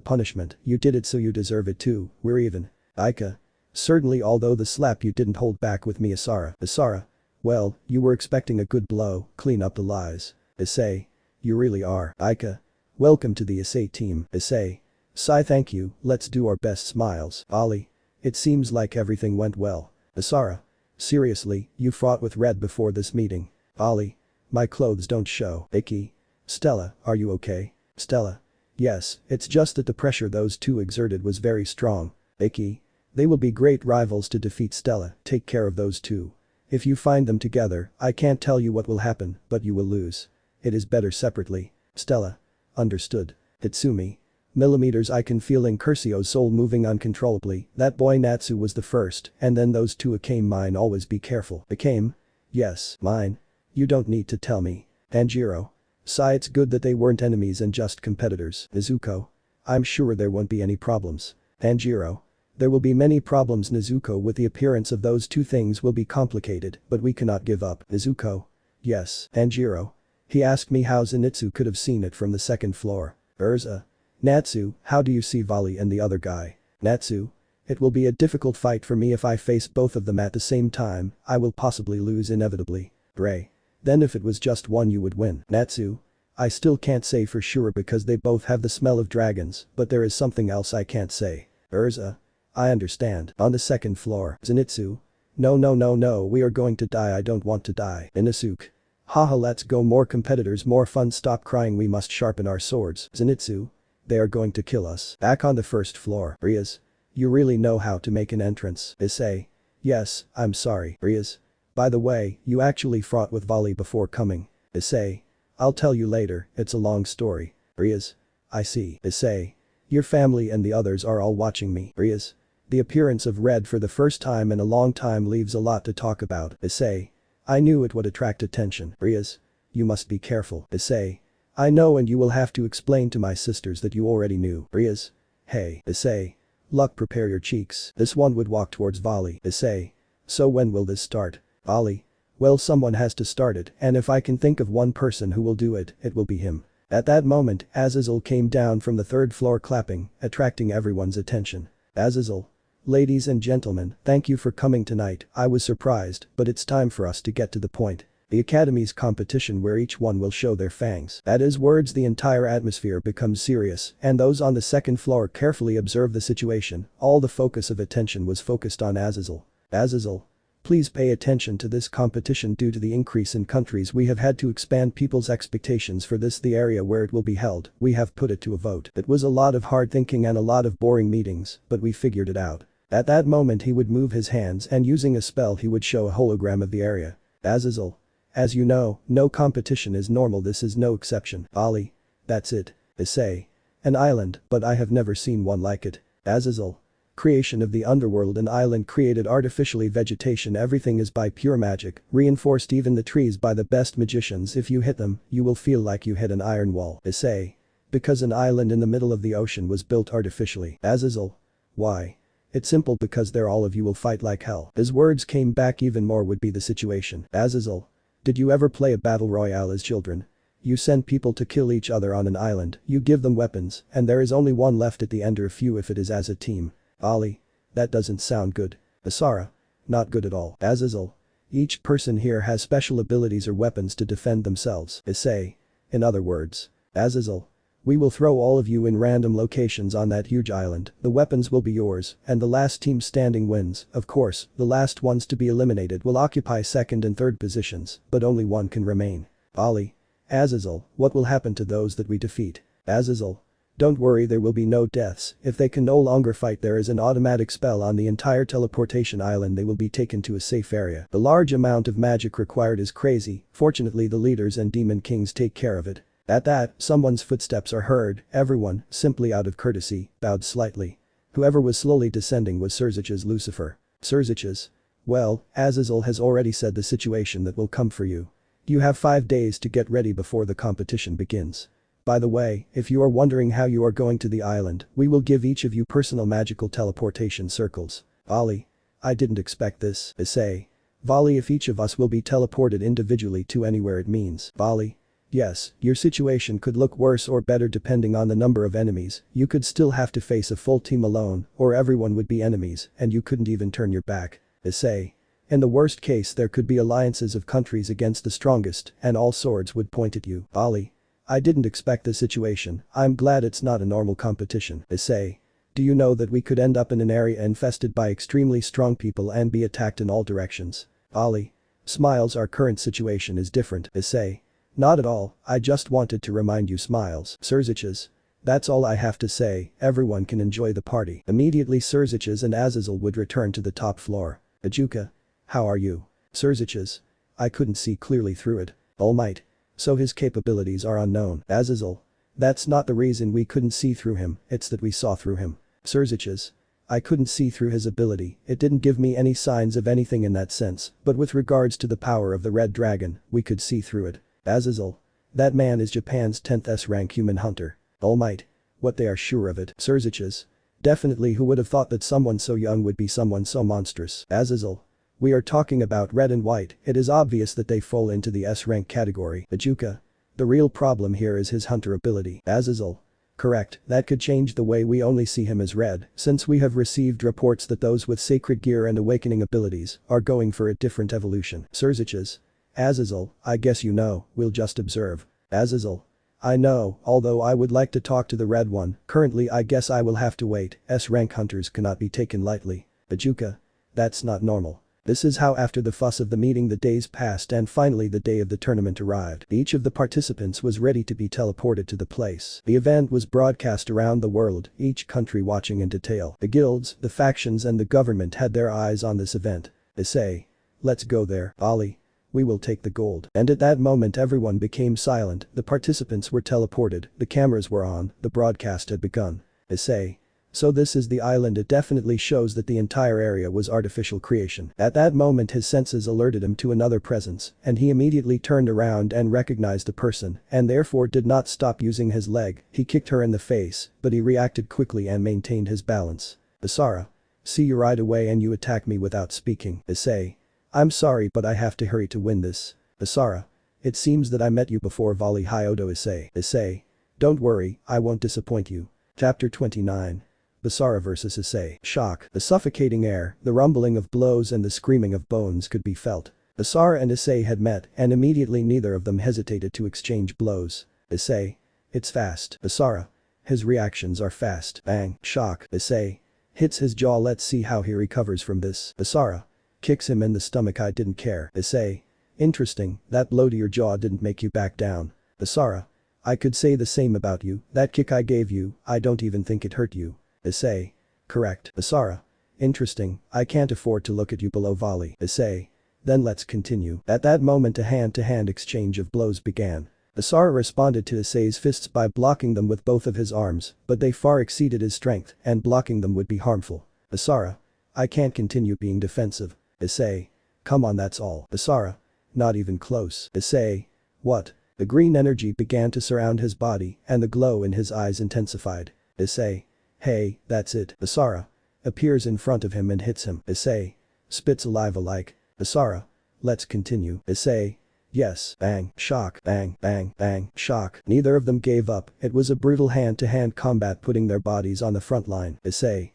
punishment, you did it so you deserve it too, we're even. Ika. Certainly, although the slap you didn't hold back with me, Asara. Asara. Well, you were expecting a good blow, clean up the lies. Issei. You really are. Ika. Welcome to the Issei team. Issei. Sai, thank you, let's do our best. Smiles. Ali. It seems like everything went well. Asara. Seriously, you fought with Red before this meeting. Ali. My clothes don't show. Iki. Stella, are you okay? Stella. Yes, it's just that the pressure those two exerted was very strong. Iki. They will be great rivals to defeat Stella, take care of those two. If you find them together, I can't tell you what will happen, but you will lose. It is better separately. Stella. Understood. Hitsumi. Millimeters, I can feel Incursio's soul moving uncontrollably, that boy Natsu was the first, and then those two Akame mine, always be careful. Akame? Yes, mine. You don't need to tell me. Tanjiro. Sai, it's good that they weren't enemies and just competitors. Nezuko. I'm sure there won't be any problems. Tanjiro. There will be many problems, Nezuko, with the appearance of those two things will be complicated, but we cannot give up. Nezuko. Yes. Tanjiro. He asked me how Zenitsu could have seen it from the second floor. Urza. Natsu, how do you see Vali and the other guy? Natsu. It will be a difficult fight for me if I face both of them at the same time, I will possibly lose inevitably. Ray. Then if it was just one you would win. Natsu. I still can't say for sure because they both have the smell of dragons, but there is something else I can't say. Urza. I understand. On the second floor. Zenitsu. No, we are going to die, I don't want to die. Inosuke. Haha, let's go, more competitors, more fun, stop crying, we must sharpen our swords. Zenitsu. They are going to kill us. Back on the first floor. Rias. You really know how to make an entrance. Issei. Yes, I'm sorry. Rias. By the way, you actually fought with Vali before coming. Issei. I'll tell you later, it's a long story. Rias. I see. Issei. Your family and the others are all watching me. Rias. The appearance of Red for the first time in a long time leaves a lot to talk about. Issei. I knew it would attract attention. Rias. You must be careful. Issei. I know, and you will have to explain to my sisters that you already knew. Rias. Hey. Issei. Luck, prepare your cheeks. This one would walk towards Vali. Issei. So when will this start? Vali. Well, someone has to start it, and if I can think of one person who will do it, it will be him. At that moment, Azazel came down from the third floor clapping, attracting everyone's attention. Azazel. Ladies and gentlemen, thank you for coming tonight, I was surprised, but it's time for us to get to the point. The Academy's competition where each one will show their fangs. At his words, the entire atmosphere becomes serious, and those on the second floor carefully observe the situation. All the focus of attention was focused on Azazel. Azazel. Please pay attention to this competition. Due to the increase in countries, we have had to expand people's expectations for this, the area where it will be held, we have put it to a vote. It was a lot of hard thinking and a lot of boring meetings, but we figured it out. At that moment he would move his hands and using a spell he would show a hologram of the area. Azazel. As you know, no competition is normal, this is no exception. Ali. That's it. Issei. An island, but I have never seen one like it. Azazel. Creation of the underworld, an island created artificially, vegetation, everything is by pure magic, reinforced, even the trees by the best magicians. If you hit them, you will feel like you hit an iron wall. Issei. Because an island in the middle of the ocean was built artificially. Azazel. Why? It's simple, because there all of you will fight like hell. His words came back, even more would be the situation. Azazel. Did you ever play a battle royale as children? You send people to kill each other on an island, you give them weapons, and there is only one left at the end, or few if it is as a team. Ali. That doesn't sound good. Asara. Not good at all. Azazel. Each person here has special abilities or weapons to defend themselves. Issei. In other words. Azazel. We will throw all of you in random locations on that huge island, the weapons will be yours, and the last team standing wins. Of course, the last ones to be eliminated will occupy second and third positions, but only one can remain. Ali. Azazel, what will happen to those that we defeat? Azazel. Don't worry, there will be no deaths. If they can no longer fight, there is an automatic spell on the entire teleportation island, they will be taken to a safe area. The large amount of magic required is crazy, fortunately the leaders and demon kings take care of it. At that, someone's footsteps are heard, everyone, simply out of courtesy, bowed slightly. Whoever was slowly descending was Surzich's Lucifer. Surzich's. Well, Azazel has already said the situation that will come for you. You have 5 days to get ready before the competition begins. By the way, if you are wondering how you are going to the island, we will give each of you personal magical teleportation circles. Ali. I didn't expect this. Issei. Vali, if each of us will be teleported individually to anywhere it means. Vali. Yes, your situation could look worse or better depending on the number of enemies, you could still have to face a full team alone, or everyone would be enemies, and you couldn't even turn your back. Issei. In the worst case there could be alliances of countries against the strongest, and all swords would point at you. Ali. I didn't expect this situation, I'm glad it's not a normal competition. Issei. Do you know that we could end up in an area infested by extremely strong people and be attacked in all directions? Ali. Smiles, our current situation is different. Issei. Not at all, I just wanted to remind you. Smiles. Sirziches. That's all I have to say, everyone can enjoy the party. Immediately Sirziches and Azazel would return to the top floor. Ajuka. How are you? Sirziches. I couldn't see clearly through it. All might. So his capabilities are unknown. Azazel. That's not the reason we couldn't see through him, it's that we saw through him. Sirziches. I couldn't see through his ability, it didn't give me any signs of anything in that sense, but with regards to the power of the Red Dragon, we could see through it. Azazel. That man is Japan's 10th S-rank human hunter. All might. What, they are sure of it? Sirziches. Definitely, who would have thought that someone so young would be someone so monstrous? Azazel. We are talking about red and white, it is obvious that they fall into the S-rank category. Ajuka. The real problem here is his hunter ability. Azazel. Correct, that could change the way we only see him as red, since we have received reports that those with sacred gear and awakening abilities are going for a different evolution. Sirziches. Azazel, I guess you know, we'll just observe. Azazel. I know, although I would like to talk to the red one, currently I guess I will have to wait, S-rank hunters cannot be taken lightly. Ajuka. That's not normal. This is how after the fuss of the meeting the days passed and finally the day of the tournament arrived. Each of the participants was ready to be teleported to the place. The event was broadcast around the world, each country watching in detail. The guilds, the factions and the government had their eyes on this event. Issei. Let's go there, Ali. We will take the gold. And at that moment everyone became silent, the participants were teleported, the cameras were on, the broadcast had begun. Issei. So this is the island, it definitely shows that the entire area was artificial creation. At that moment his senses alerted him to another presence, and he immediately turned around and recognized the person, and therefore did not stop using his leg, he kicked her in the face, but he reacted quickly and maintained his balance. Asara. See you right away and you attack me without speaking. Issei. I'm sorry but I have to hurry to win this. Asara. It seems that I met you before. Isseihyoudou. Issei. Issei. Don't worry, I won't disappoint you. Chapter 29. Basara vs Issei. Shock. The suffocating air, the rumbling of blows and the screaming of bones could be felt. Basara and Issei had met and immediately neither of them hesitated to exchange blows. Issei. It's fast. Basara. His reactions are fast. Bang. Shock. Issei. Hits his jaw. Let's see how he recovers from this. Basara. Kicks him in the stomach. I didn't care. Issei. Interesting, that blow to your jaw didn't make you back down. Basara. I could say the same about you, that kick I gave you, I don't even think it hurt you. Issei. Correct. Basara. Interesting, I can't afford to look at you below volley. Issei. Then let's continue. At that moment a hand-to-hand exchange of blows began. Basara responded to Issei's fists by blocking them with both of his arms, but they far exceeded his strength and blocking them would be harmful. Basara. I can't continue being defensive. Issei. Come on, that's all. Basara. Not even close. Issei. What? The green energy began to surround his body and the glow in his eyes intensified. Issei. Hey, that's it. Basara. Appears in front of him and hits him. Issei. Spits saliva like. Basara. Let's continue. Issei. Yes. Bang. Shock. Bang. Bang. Bang. Shock. Neither of them gave up, it was a brutal hand-to-hand combat putting their bodies on the front line. Issei.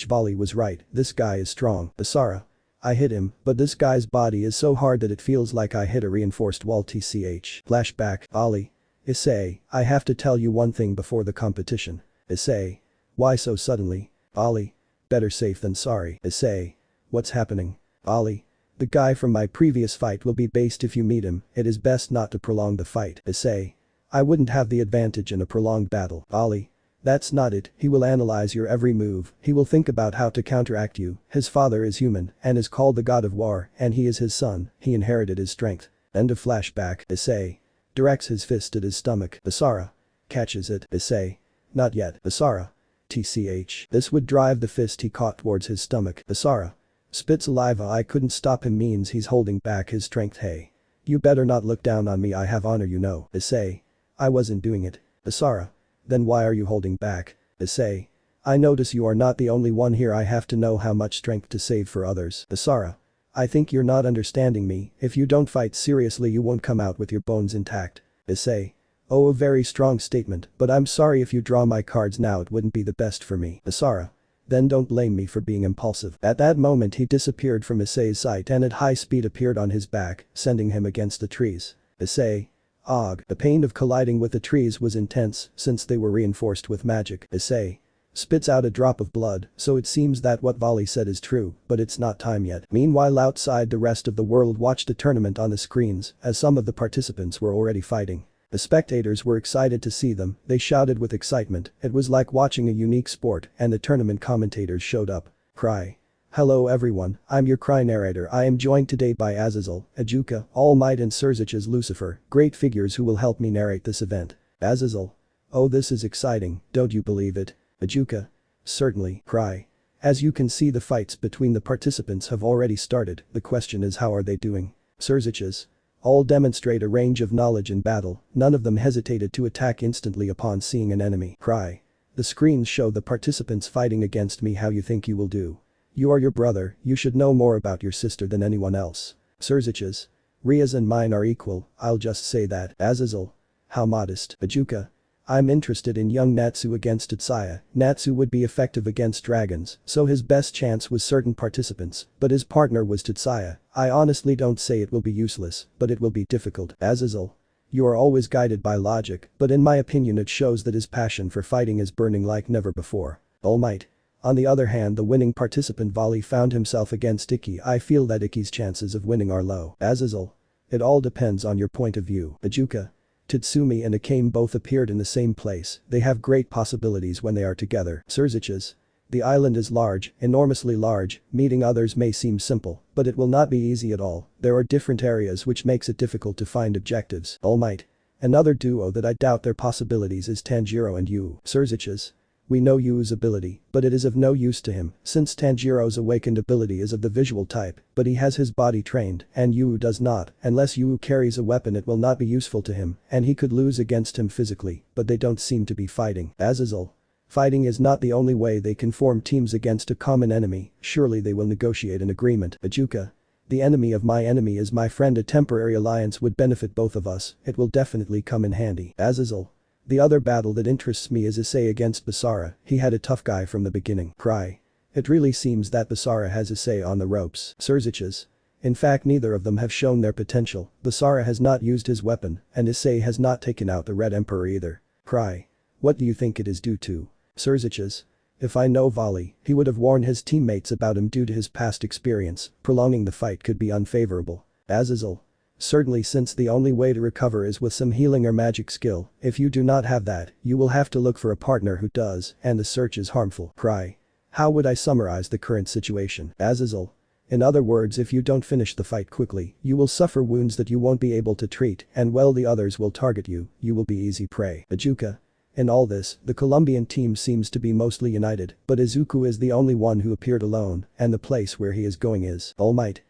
Volley was right, this guy is strong. Basara. I hit him, but this guy's body is so hard that it feels like I hit a reinforced wall. Flashback. Ali. Issei, I have to tell you one thing before the competition. Issei. Why so suddenly? Ali. Better safe than sorry. Issei. What's happening? Ali. The guy from my previous fight will be based if you meet him, it is best not to prolong the fight. Issei. I wouldn't have the advantage in a prolonged battle. Ali. That's not it, he will analyze your every move, he will think about how to counteract you, his father is human and is called the god of war and he is his son, he inherited his strength. End of flashback. Issei. Directs his fist at his stomach. Basara. Catches it. Issei. Not yet. Basara. This would drive the fist he caught towards his stomach. Basara. Spits saliva. I couldn't stop him means he's holding back his strength. Hey. You better not look down on me, I have honor you know. Issei. I wasn't doing it. Basara. Then why are you holding back? Issei. I notice you are not the only one here, I have to know how much strength to save for others. Basara. I think you're not understanding me, if you don't fight seriously you won't come out with your bones intact. Issei. Oh, a very strong statement, but I'm sorry if you draw my cards now it wouldn't be the best for me. Basara. Then don't blame me for being impulsive. At that moment he disappeared from Issei's sight and at high speed appeared on his back, sending him against the trees. Issei. Og. The pain of colliding with the trees was intense since they were reinforced with magic. Issei. Spits out a drop of blood, so it seems that what Volley said is true, but it's not time yet. Meanwhile outside the rest of the world watched a tournament on the screens, as some of the participants were already fighting. The spectators were excited to see them, they shouted with excitement, it was like watching a unique sport and the tournament commentators showed up. Cry. Hello everyone, I'm your cry narrator. I am joined today by Azazel, Ajuka, All Might and Surzic as Lucifer, great figures who will help me narrate this event. Azazel. Oh, this is exciting, don't you believe it? Ajuka. Certainly. Cry. As you can see the fights between the participants have already started, the question is how are they doing? Surzic. All demonstrate a range of knowledge in battle, none of them hesitated to attack instantly upon seeing an enemy. Cry. The screens show the participants fighting against me. How you think you will do? You are your brother, you should know more about your sister than anyone else. Surzic. Rias and mine are equal, I'll just say that. Azazel. How modest. Ajuka. I'm interested in young Natsu against Issei. Natsu would be effective against dragons, so his best chance was certain participants, but his partner was Issei. I honestly don't say it will be useless, but it will be difficult. Azazel. You are always guided by logic, but in my opinion it shows that his passion for fighting is burning like never before. All Might. On the other hand, the winning participant Volley found himself against Ikki. I feel that Ikki's chances of winning are low. Azazel. It all depends on your point of view. Ajuka. Tatsumi and Akane both appeared in the same place, they have great possibilities when they are together. Surzic. The island is large, enormously large, meeting others may seem simple, but it will not be easy at all, there are different areas which makes it difficult to find objectives. All Might. Another duo that I doubt their possibilities is Tanjiro and Yu. Surzic. We know Yu's ability, but it is of no use to him, since Tanjiro's awakened ability is of the visual type, but he has his body trained, and Yu does not, unless Yu carries a weapon it will not be useful to him, and he could lose against him physically, but they don't seem to be fighting. Azazel. Fighting is not the only way they can form teams against a common enemy, surely they will negotiate an agreement. Ajuka. The enemy of my enemy is my friend, a temporary alliance would benefit both of us, it will definitely come in handy. Azazel. The other battle that interests me is Issei against Basara, he had a tough guy from the beginning. Cry. It really seems that Basara has Issei on the ropes. Surzic. In fact neither of them have shown their potential, Basara has not used his weapon, and Issei has not taken out the Red Emperor either. Cry. What do you think it is due to? Surzic. If I know Volley, he would have warned his teammates about him due to his past experience, prolonging the fight could be unfavorable. Azazel. Certainly, since the only way to recover is with some healing or magic skill, if you do not have that, you will have to look for a partner who does, and the search is harmful. Cry. How would I summarize the current situation? Azazel. In other words, if you don't finish the fight quickly, you will suffer wounds that you won't be able to treat, and well the others will target you, you will be easy prey. Ajuka. In all this, the Colombian team seems to be mostly united, but Izuku is the only one who appeared alone, and the place where he is going is All Might.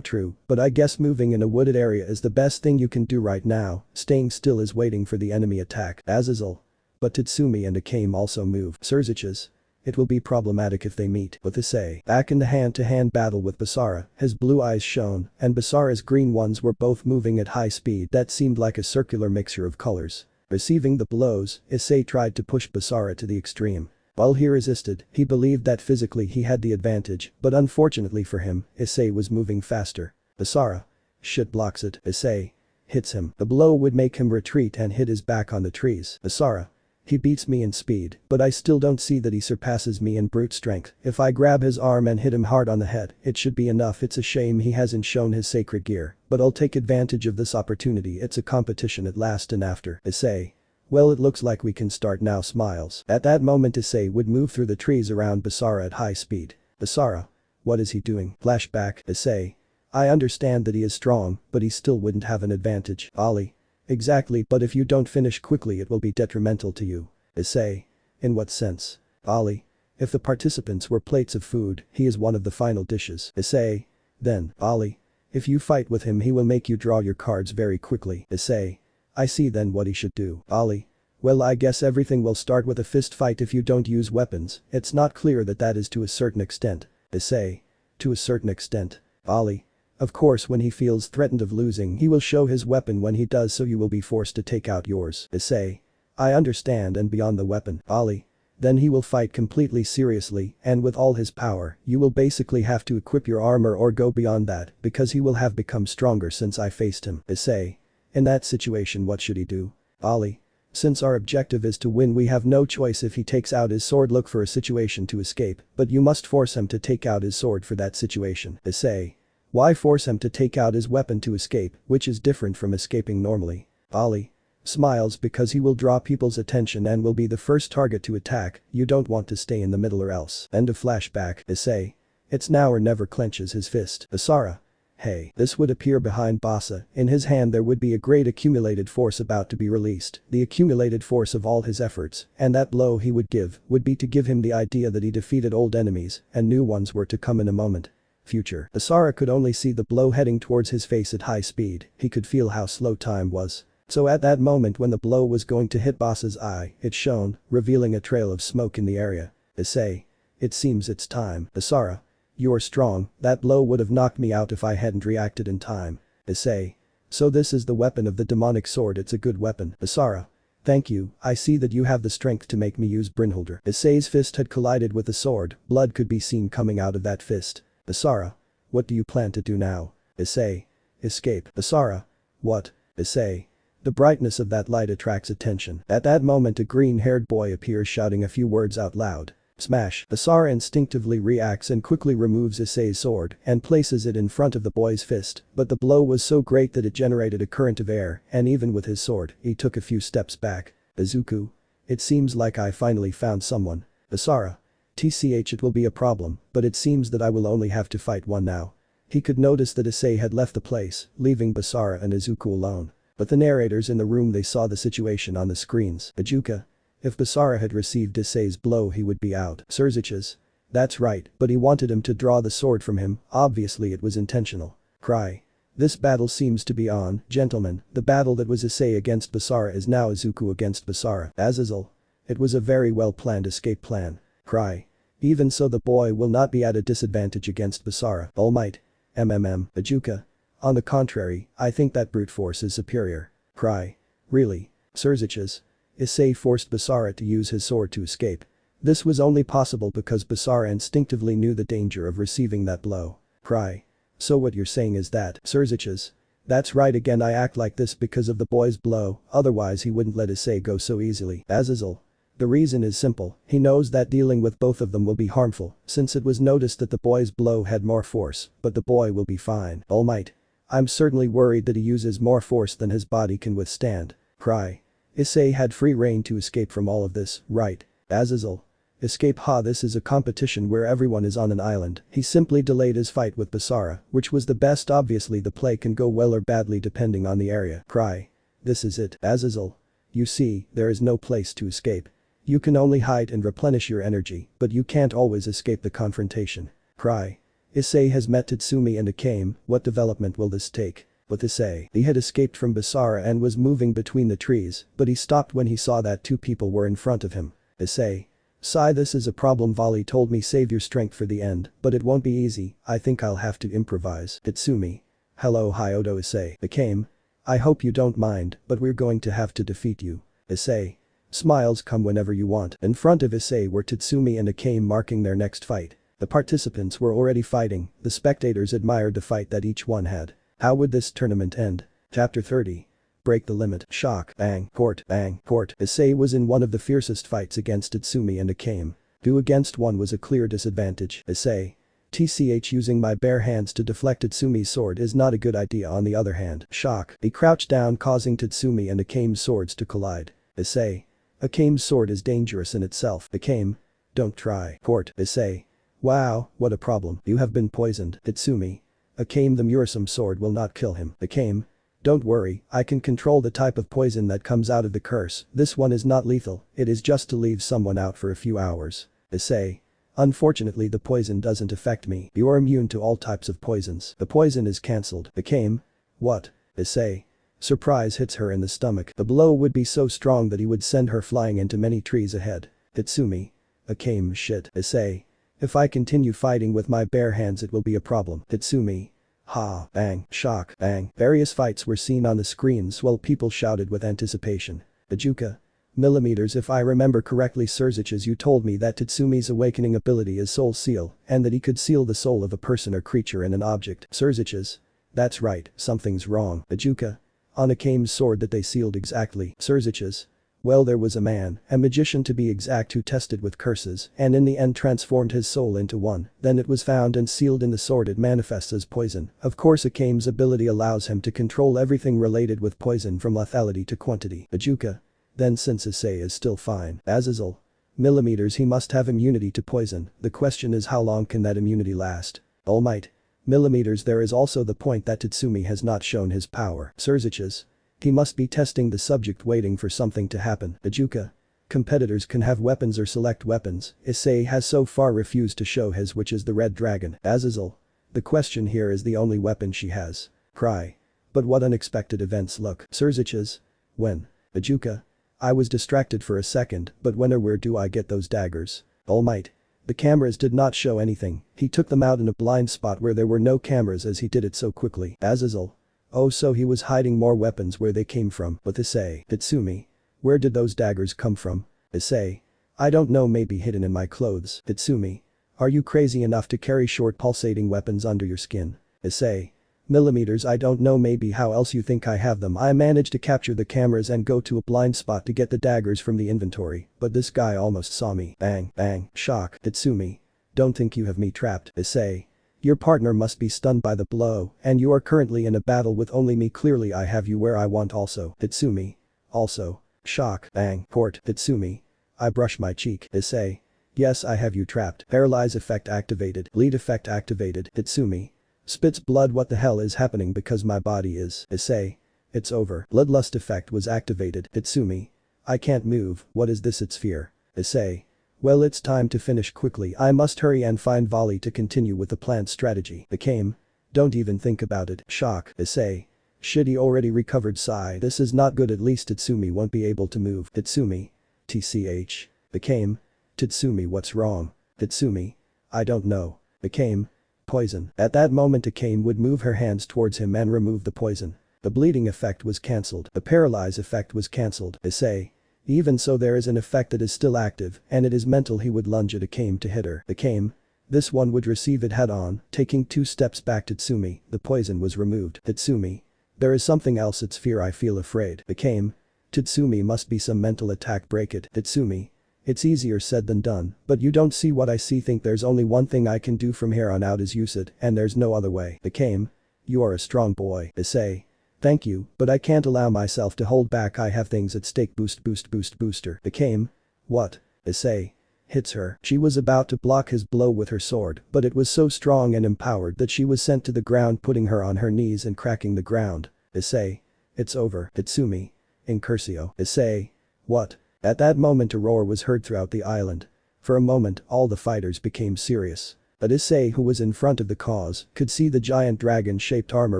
True, but I guess moving in a wooded area is the best thing you can do right now, staying still is waiting for the enemy attack. Azazel. But Tatsumi and Akane also move. Surzic. It will be problematic if they meet. With Issei. Back in the hand-to-hand battle with Basara, his blue eyes shone, and Basara's green ones were both moving at high speed that seemed like a circular mixture of colors. Receiving the blows, Issei tried to push Basara to the extreme. While he resisted, he believed that physically he had the advantage, but unfortunately for him, Issei was moving faster. Basara. Shit blocks it. Issei. Hits him. The blow would make him retreat and hit his back on the trees. Basara. He beats me in speed, but I still don't see that he surpasses me in brute strength. If I grab his arm and hit him hard on the head, it should be enough. It's a shame he hasn't shown his sacred gear, but I'll take advantage of this opportunity. It's a competition at last and after. Issei. Well, it looks like we can start now. Smiles. At that moment Issei would move through the trees around Basara at high speed. Basara. What is he doing? Flashback. Issei. I understand that he is strong, but he still wouldn't have an advantage. Ali. Exactly, but if you don't finish quickly it will be detrimental to you. Issei. In what sense? Ali. If the participants were plates of food, he is one of the final dishes. Issei. Then, Ali. If you fight with him he will make you draw your cards very quickly. Issei. I see, then what he should do. Ali. Well, I guess everything will start with a fist fight if you don't use weapons. It's not clear that is to a certain extent. Issei. To a certain extent. Ali. Of course when he feels threatened of losing he will show his weapon, when he does so you will be forced to take out yours. Issei. I understand, and beyond the weapon, Ali. Then he will fight completely seriously and with all his power. You will basically have to equip your armor or go beyond that because he will have become stronger since I faced him. Issei. In that situation what should he do? Ali. Since our objective is to win, we have no choice. If he takes out his sword, look for a situation to escape, but you must force him to take out his sword for that situation. Issei. Why force him to take out his weapon to escape, which is different from escaping normally? Ali. Smiles because he will draw people's attention and will be the first target to attack. You don't want to stay in the middle or else. End of flashback. Issei. It's now or never, clenches his fist. Basara. Hey. This would appear behind Basa. In his hand there would be a great accumulated force about to be released, the accumulated force of all his efforts, and that blow he would give would be to give him the idea that he defeated old enemies and new ones were to come in a moment. Future. Basara could only see the blow heading towards his face at high speed. He could feel how slow time was. So at that moment when the blow was going to hit Basa's eye, it shone, revealing a trail of smoke in the area. Issei. It seems it's time. Basara. You are strong, that blow would have knocked me out if I hadn't reacted in time. Issei. So this is the weapon of the demonic sword. It's a good weapon. Basara. Thank you, I see that you have the strength to make me use Brynhildr. Issei's fist had collided with the sword, blood could be seen coming out of that fist. Basara. What do you plan to do now? Issei. Escape. Basara. What? Issei. The brightness of that light attracts attention. At that moment a green-haired boy appears shouting a few words out loud. Smash. Basara instinctively reacts and quickly removes Issei's sword and places it in front of the boy's fist, but the blow was so great that it generated a current of air, and even with his sword, he took a few steps back. Izuku. It seems like I finally found someone. Basara. TCH, it will be a problem, but it seems that I will only have to fight one now. He could notice that Issei had left the place, leaving Basara and Izuku alone. But the narrators in the room, they saw the situation on the screens. Ajuka. If Basara had received Issei's blow he would be out. Surziches. That's right, but he wanted him to draw the sword from him, obviously it was intentional. Cry. This battle seems to be on, gentlemen. The battle that was Issei against Basara is now Izuku against Basara. Azazel. It was a very well planned escape plan. Cry. Even so the boy will not be at a disadvantage against Basara. All Might. Ajuka. On the contrary, I think that brute force is superior. Cry. Really? Surziches. Issei forced Basara to use his sword to escape. This was only possible because Basara instinctively knew the danger of receiving that blow. Cry. So what you're saying is that, Surziches. That's right, again I act like this because of the boy's blow, otherwise he wouldn't let Issei go so easily. Azazel. The reason is simple, he knows that dealing with both of them will be harmful, since it was noticed that the boy's blow had more force, but the boy will be fine. All Might. I'm certainly worried that he uses more force than his body can withstand. Cry. Issei had free reign to escape from all of this, right? Azazel. Escape? This is a competition where everyone is on an island. He simply delayed his fight with Basara, which was the best. Obviously the play can go well or badly depending on the area. Cry. This is it. Azazel. You see, there is no place to escape. You can only hide and replenish your energy, but you can't always escape the confrontation. Cry. Issei has met Tatsumi and Akame. What development will this take? With Issei, he had escaped from Basara and was moving between the trees, but he stopped when he saw that two people were in front of him. Issei. Sigh, this is a problem. Vali told me save your strength for the end, but it won't be easy. I think I'll have to improvise. Tatsumi. Hello Hyoudou. Issei. Akame. I hope you don't mind, but we're going to have to defeat you. Issei. Smiles, come whenever you want. In front of Issei were Tatsumi and Akame marking their next fight. The participants were already fighting, the spectators admired the fight that each one had. How would this tournament end? Chapter 30. Break the limit. Shock. Bang. Court. Bang. Court. Issei was in one of the fiercest fights against Tatsumi and Akame. 2 against 1 was a clear disadvantage. Issei. TCH, using my bare hands to deflect Tatsumi's sword is not a good idea. On the other hand. Shock. He crouched down, causing Tatsumi and Akame's swords to collide. Issei. Akame's sword is dangerous in itself. Akame. Don't try. Court. Issei. Wow, what a problem. You have been poisoned. Tatsumi. Akame, the Murasame sword will not kill him. Akame. Don't worry, I can control the type of poison that comes out of the curse. This one is not lethal, it is just to leave someone out for a few hours. Issei. Unfortunately the poison doesn't affect me. You are immune to all types of poisons. The poison is cancelled. Akame. What? Issei. Surprise hits her in the stomach. The blow would be so strong that he would send her flying into many trees ahead. Tatsumi. Akame, shit. Issei. If I continue fighting with my bare hands it will be a problem. Tatsumi. Ha, bang, shock, bang. Various fights were seen on the screens while people shouted with anticipation. Ajuka. Millimeters, if I remember correctly, Surziches, you told me that Tatsumi's awakening ability is soul seal and that he could seal the soul of a person or creature in an object. Surziches. That's right, something's wrong. Ajuka. On Akame's sword that they sealed exactly. Surziches. Well, there was a man, a magician to be exact, who tested with curses and in the end transformed his soul into one. Then it was found and sealed in the sword. It manifests as poison. Of course, Akame's ability allows him to control everything related with poison from lethality to quantity. Ajuka. Then since Issei is still fine. Azazel. Millimeters, he must have immunity to poison. The question is, how long can that immunity last? All Might. Millimeters, there is also the point that Tatsumi has not shown his power. Surziches. He must be testing the subject, waiting for something to happen. Ajuka. Competitors can have weapons or select weapons. Issei has so far refused to show his, which is the red dragon. Azazel. The question here is the only weapon she has. Cry. But what unexpected events. Look. Surziches. When? Ajuka. I was distracted for a second, but when or where do I get those daggers? All Might. The cameras did not show anything. He took them out in a blind spot where there were no cameras, as he did it so quickly. Azazel. Oh, so he was hiding more weapons. Where they came from. But Issei. Tatsumi. Where did those daggers come from? Issei. I don't know, maybe hidden in my clothes. Tatsumi. Are you crazy enough to carry short pulsating weapons under your skin? Issei. Millimeters, I don't know, maybe. How else you think I have them? I managed to capture the cameras and go to a blind spot to get the daggers from the inventory, but this guy almost saw me. Bang, bang, shock. Tatsumi. Don't think you have me trapped. Issei. Your partner must be stunned by the blow, and you are currently in a battle with only me. Clearly I have you where I want also. Tatsumi. Also. Shock. Bang. Port. Tatsumi. I brush my cheek. Issei. Yes, I have you trapped. Paralyze effect activated. Bleed effect activated. Tatsumi. Spits blood. What the hell is happening? Because my body is. Issei. It's over. Bloodlust effect was activated. Tatsumi. I can't move. What is this? It's fear. Issei. Well, it's time to finish quickly. I must hurry and find Volley to continue with the planned strategy. Akame. Don't even think about it. Shock. Issei. Shit, he already recovered. Sigh. This is not good. At least Tatsumi won't be able to move. Tatsumi. TCH. Akame. Tatsumi, what's wrong? Tatsumi. I don't know. Akame. Poison. At that moment Akane would move her hands towards him and remove the poison. The bleeding effect was cancelled. The paralyze effect was cancelled. Issei. Even so, there is an effect that is still active, and it is mental. He would lunge at Akame to hit her. Akame. This one would receive it head on, taking 2 steps back. Tatsumi. The poison was removed. Tatsumi. There is something else. It's fear. I feel afraid. Akame. Tatsumi, must be some mental attack. Break it. Tatsumi. It's easier said than done, but you don't see what I see. Think there's only one thing I can do from here on out is use it, and there's no other way. Akame. You are a strong boy. Issei. Thank you, but I can't allow myself to hold back. I have things at stake. Booster. Akame. What? Issei. Hits her. She was about to block his blow with her sword, but it was so strong and empowered that she was sent to the ground, putting her on her knees and cracking the ground. Issei. It's over. Tatsumi. Incursio. Issei. What? At that moment a roar was heard throughout the island. For a moment all the fighters became serious. But Issei, who was in front of the cause, could see the giant dragon-shaped armor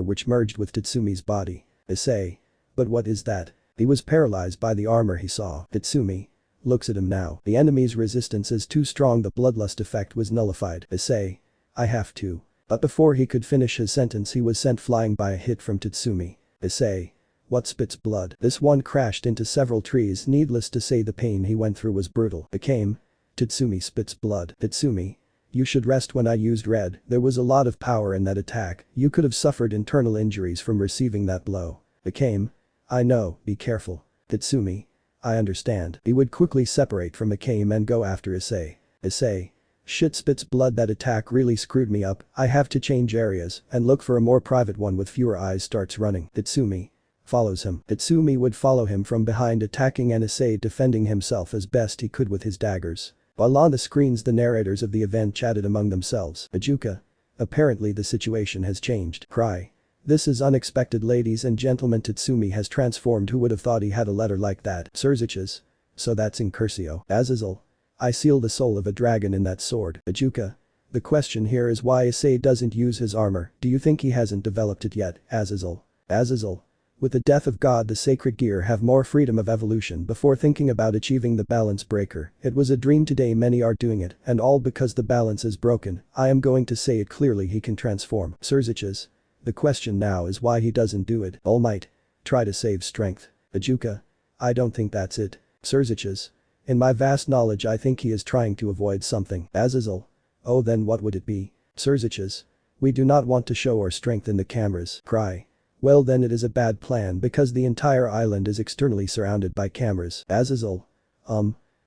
which merged with Tatsumi's body. Issei. But what is that? He was paralyzed by the armor he saw. Tatsumi. Looks at him now. The enemy's resistance is too strong. The bloodlust effect was nullified. Issei. I have to. But before he could finish his sentence he was sent flying by a hit from Tatsumi. Issei. What spits blood? This one crashed into several trees. Needless to say, the pain he went through was brutal. Akame. Tatsumi spits blood. Tatsumi. You should rest. When I used red, there was a lot of power in that attack. You could have suffered internal injuries from receiving that blow. Akame. I know, be careful. Tatsumi. I understand. He would quickly separate from Akame and go after Issei. Issei. Shit, spits blood. That attack really screwed me up. I have to change areas and look for a more private one with fewer eyes. Starts running. Tatsumi. Follows him. Tatsumi would follow him from behind, attacking and Issei defending himself as best he could with his daggers. While on the screens the narrators of the event chatted among themselves. Ajuka. Apparently the situation has changed. Cry. This is unexpected, ladies and gentlemen. Tatsumi has transformed. Who would have thought he had a letter like that? Surziches. So that's Incursio. Azazel. I seal the soul of a dragon in that sword. Ajuka. The question here is why Issei doesn't use his armor. Do you think he hasn't developed it yet? Azazel. Azazel. With the death of God, the sacred gear have more freedom of evolution before thinking about achieving the balance breaker. It was a dream. Today many are doing it, and all because the balance is broken. I am going to say it clearly. He can transform. Surziches. The question now is why he doesn't do it. All might. Try to save strength. Ajuka. I don't think that's it. Surziches. In my vast knowledge I think he is trying to avoid something. Azazel. Oh then what would it be? Surziches. We do not want to show our strength in the cameras. Cry. Well then it is a bad plan because the entire island is externally surrounded by cameras. Azazel.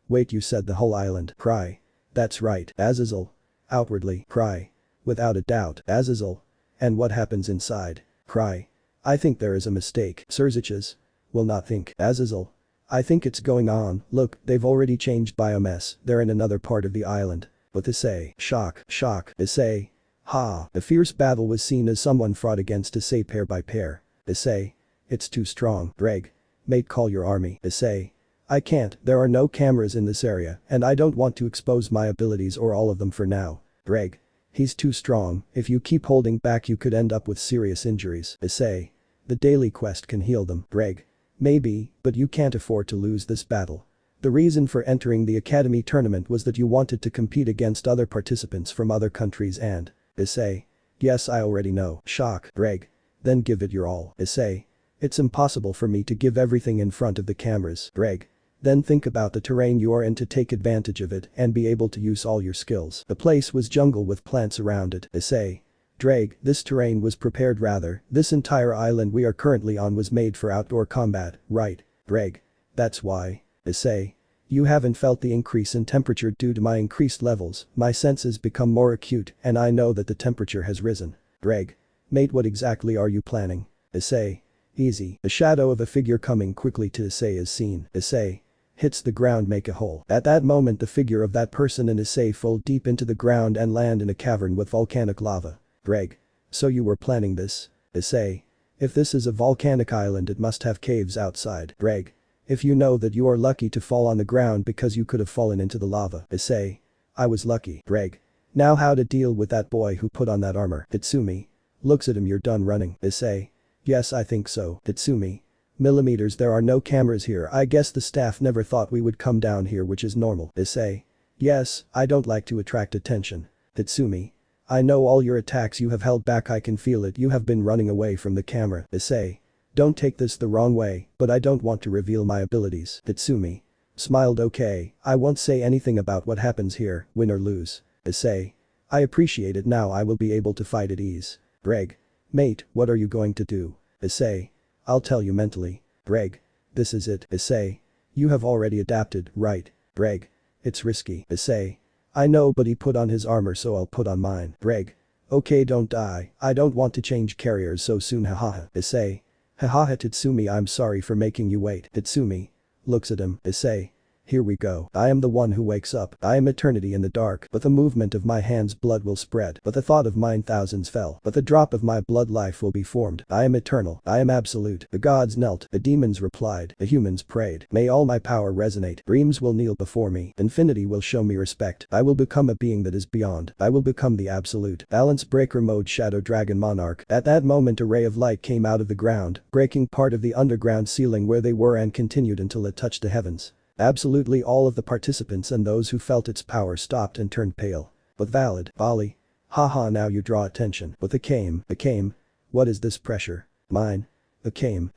Wait, you said the whole island. Cry. That's right. Azazel. Outwardly. Cry. Without a doubt. Azazel. And what happens inside? Cry. I think there is a mistake. Surziches. Will not think. Azazel. I think it's going on. Look, they've already changed biomass. They're in another part of the island. But Issei. Shock. Shock. Issei. Ha. A fierce battle was seen as someone fought against Issei pair by pair. Issei. It's too strong. Greg. Mate, call your army. Issei. I can't, there are no cameras in this area and I don't want to expose my abilities or all of them for now. Greg. He's too strong, if you keep holding back you could end up with serious injuries. Issei. The daily quest can heal them. Greg. Maybe, but you can't afford to lose this battle. The reason for entering the academy tournament was that you wanted to compete against other participants from other countries and. Issei. Yes, I already know. Shock. Greg. Then give it your all. Issei. It's impossible for me to give everything in front of the cameras. Greg. Then think about the terrain you are in to take advantage of it and be able to use all your skills. The place was jungle with plants around it. Issei. Drag, this terrain was prepared rather, this entire island we are currently on was made for outdoor combat, right? Greg. That's why. Issei. You haven't felt the increase in temperature due to my increased levels, my senses become more acute and I know that the temperature has risen. Greg. Mate, what exactly are you planning? Issei. Easy. The shadow of a figure coming quickly to Issei is seen. Issei. Hits the ground, make a hole. At that moment the figure of that person and Issei fall deep into the ground and land in a cavern with volcanic lava. Greg. So you were planning this? Issei. If this is a volcanic island it must have caves outside. Greg. If you know that you are lucky to fall on the ground because you could have fallen into the lava. Issei. I was lucky. Greg. Now how to deal with that boy who put on that armor. Hitsumi. Looks at him, you're done running. Issei. Yes, I think so. Hitsumi. Millimeters, there are no cameras here, I guess the staff never thought we would come down here, which is normal. Issei. Yes, I don't like to attract attention. Hitsumi. I know all your attacks you have held back, I can feel it, you have been running away from the camera. Issei. Don't take this the wrong way, but I don't want to reveal my abilities. Hitsumi. Smiled. Okay, I won't say anything about what happens here, win or lose. Issei. I appreciate it, now I will be able to fight at ease. Greg. Mate, what are you going to do? Issei. I'll tell you mentally. Greg. This is it. Issei. You have already adapted, right? Greg. It's risky. Issei. I know, but he put on his armor so I'll put on mine. Greg. Okay, don't die, I don't want to change carriers so soon, hahaha. Issei. Hahaha. Hitsumi, I'm sorry for making you wait. Hitsumi. Looks at him. Issei. Here we go. I am the one who wakes up. I am eternity in the dark. But the movement of my hands blood will spread. But the thought of mine thousands fell. But the drop of my blood life will be formed. I am eternal. I am absolute. The gods knelt. The demons replied. The humans prayed. May all my power resonate. Dreams will kneel before me. Infinity will show me respect. I will become a being that is beyond. I will become the absolute. Balance breaker mode, Shadow Dragon Monarch. At that moment a ray of light came out of the ground, breaking part of the underground ceiling where they were and continued until it touched the heavens. Absolutely all of the participants and those who felt its power stopped and turned pale. But valid. Bali. Haha, now you draw attention. But the came. What is this pressure? Mine. The came.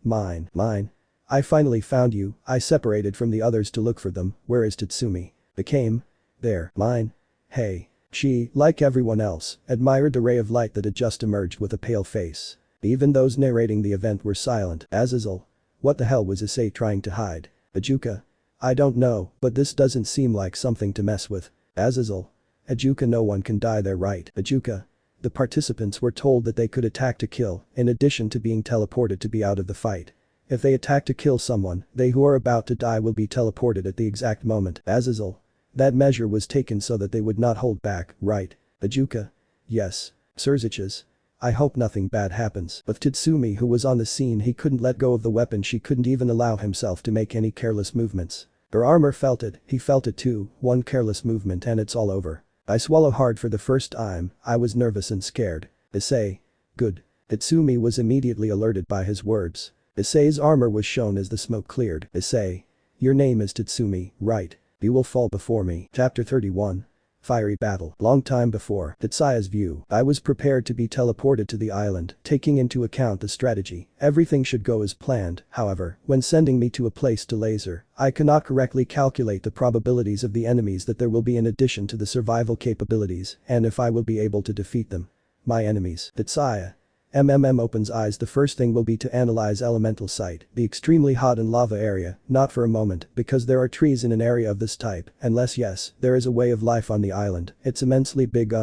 Mine. I finally found you, I separated from the others to look for them, where is Tatsumi? The came. There. Mine. Hey. She, like everyone else, admired the ray of light that had just emerged with a pale face. Even those narrating the event were silent. Azazel. What the hell was Issei trying to hide? Ajuka. I don't know, but this doesn't seem like something to mess with. Azazel. Ajuka, no one can die there, right? Ajuka. The participants were told that they could attack to kill, in addition to being teleported to be out of the fight. If they attack to kill someone, they who are about to die will be teleported at the exact moment. Azazel. That measure was taken so that they would not hold back, right? Ajuka. Yes. Surziches. I hope nothing bad happens. But Tatsumi, who was on the scene, he couldn't let go of the weapon, she couldn't even allow himself to make any careless movements. Her armor felt it, he felt it too, one careless movement and it's all over. I swallow hard for the first time, I was nervous and scared. Issei. Good. Tatsumi was immediately alerted by his words. Issei's armor was shown as the smoke cleared. Issei. Your name is Tatsumi, right? You will fall before me. Chapter 31. Fiery battle. Long time before Tetsuya's view, I was prepared to be teleported to the island, taking into account the strategy. Everything should go as planned, however, when sending me to a place to laser, I cannot correctly calculate the probabilities of the enemies that there will be in addition to the survival capabilities, and if I will be able to defeat them. My enemies. Tetsuya opens eyes. The first thing will be to analyze elemental site, the extremely hot and lava area, not for a moment, because there are trees in an area of this type, unless yes, there is a way of life on the island, it's immensely big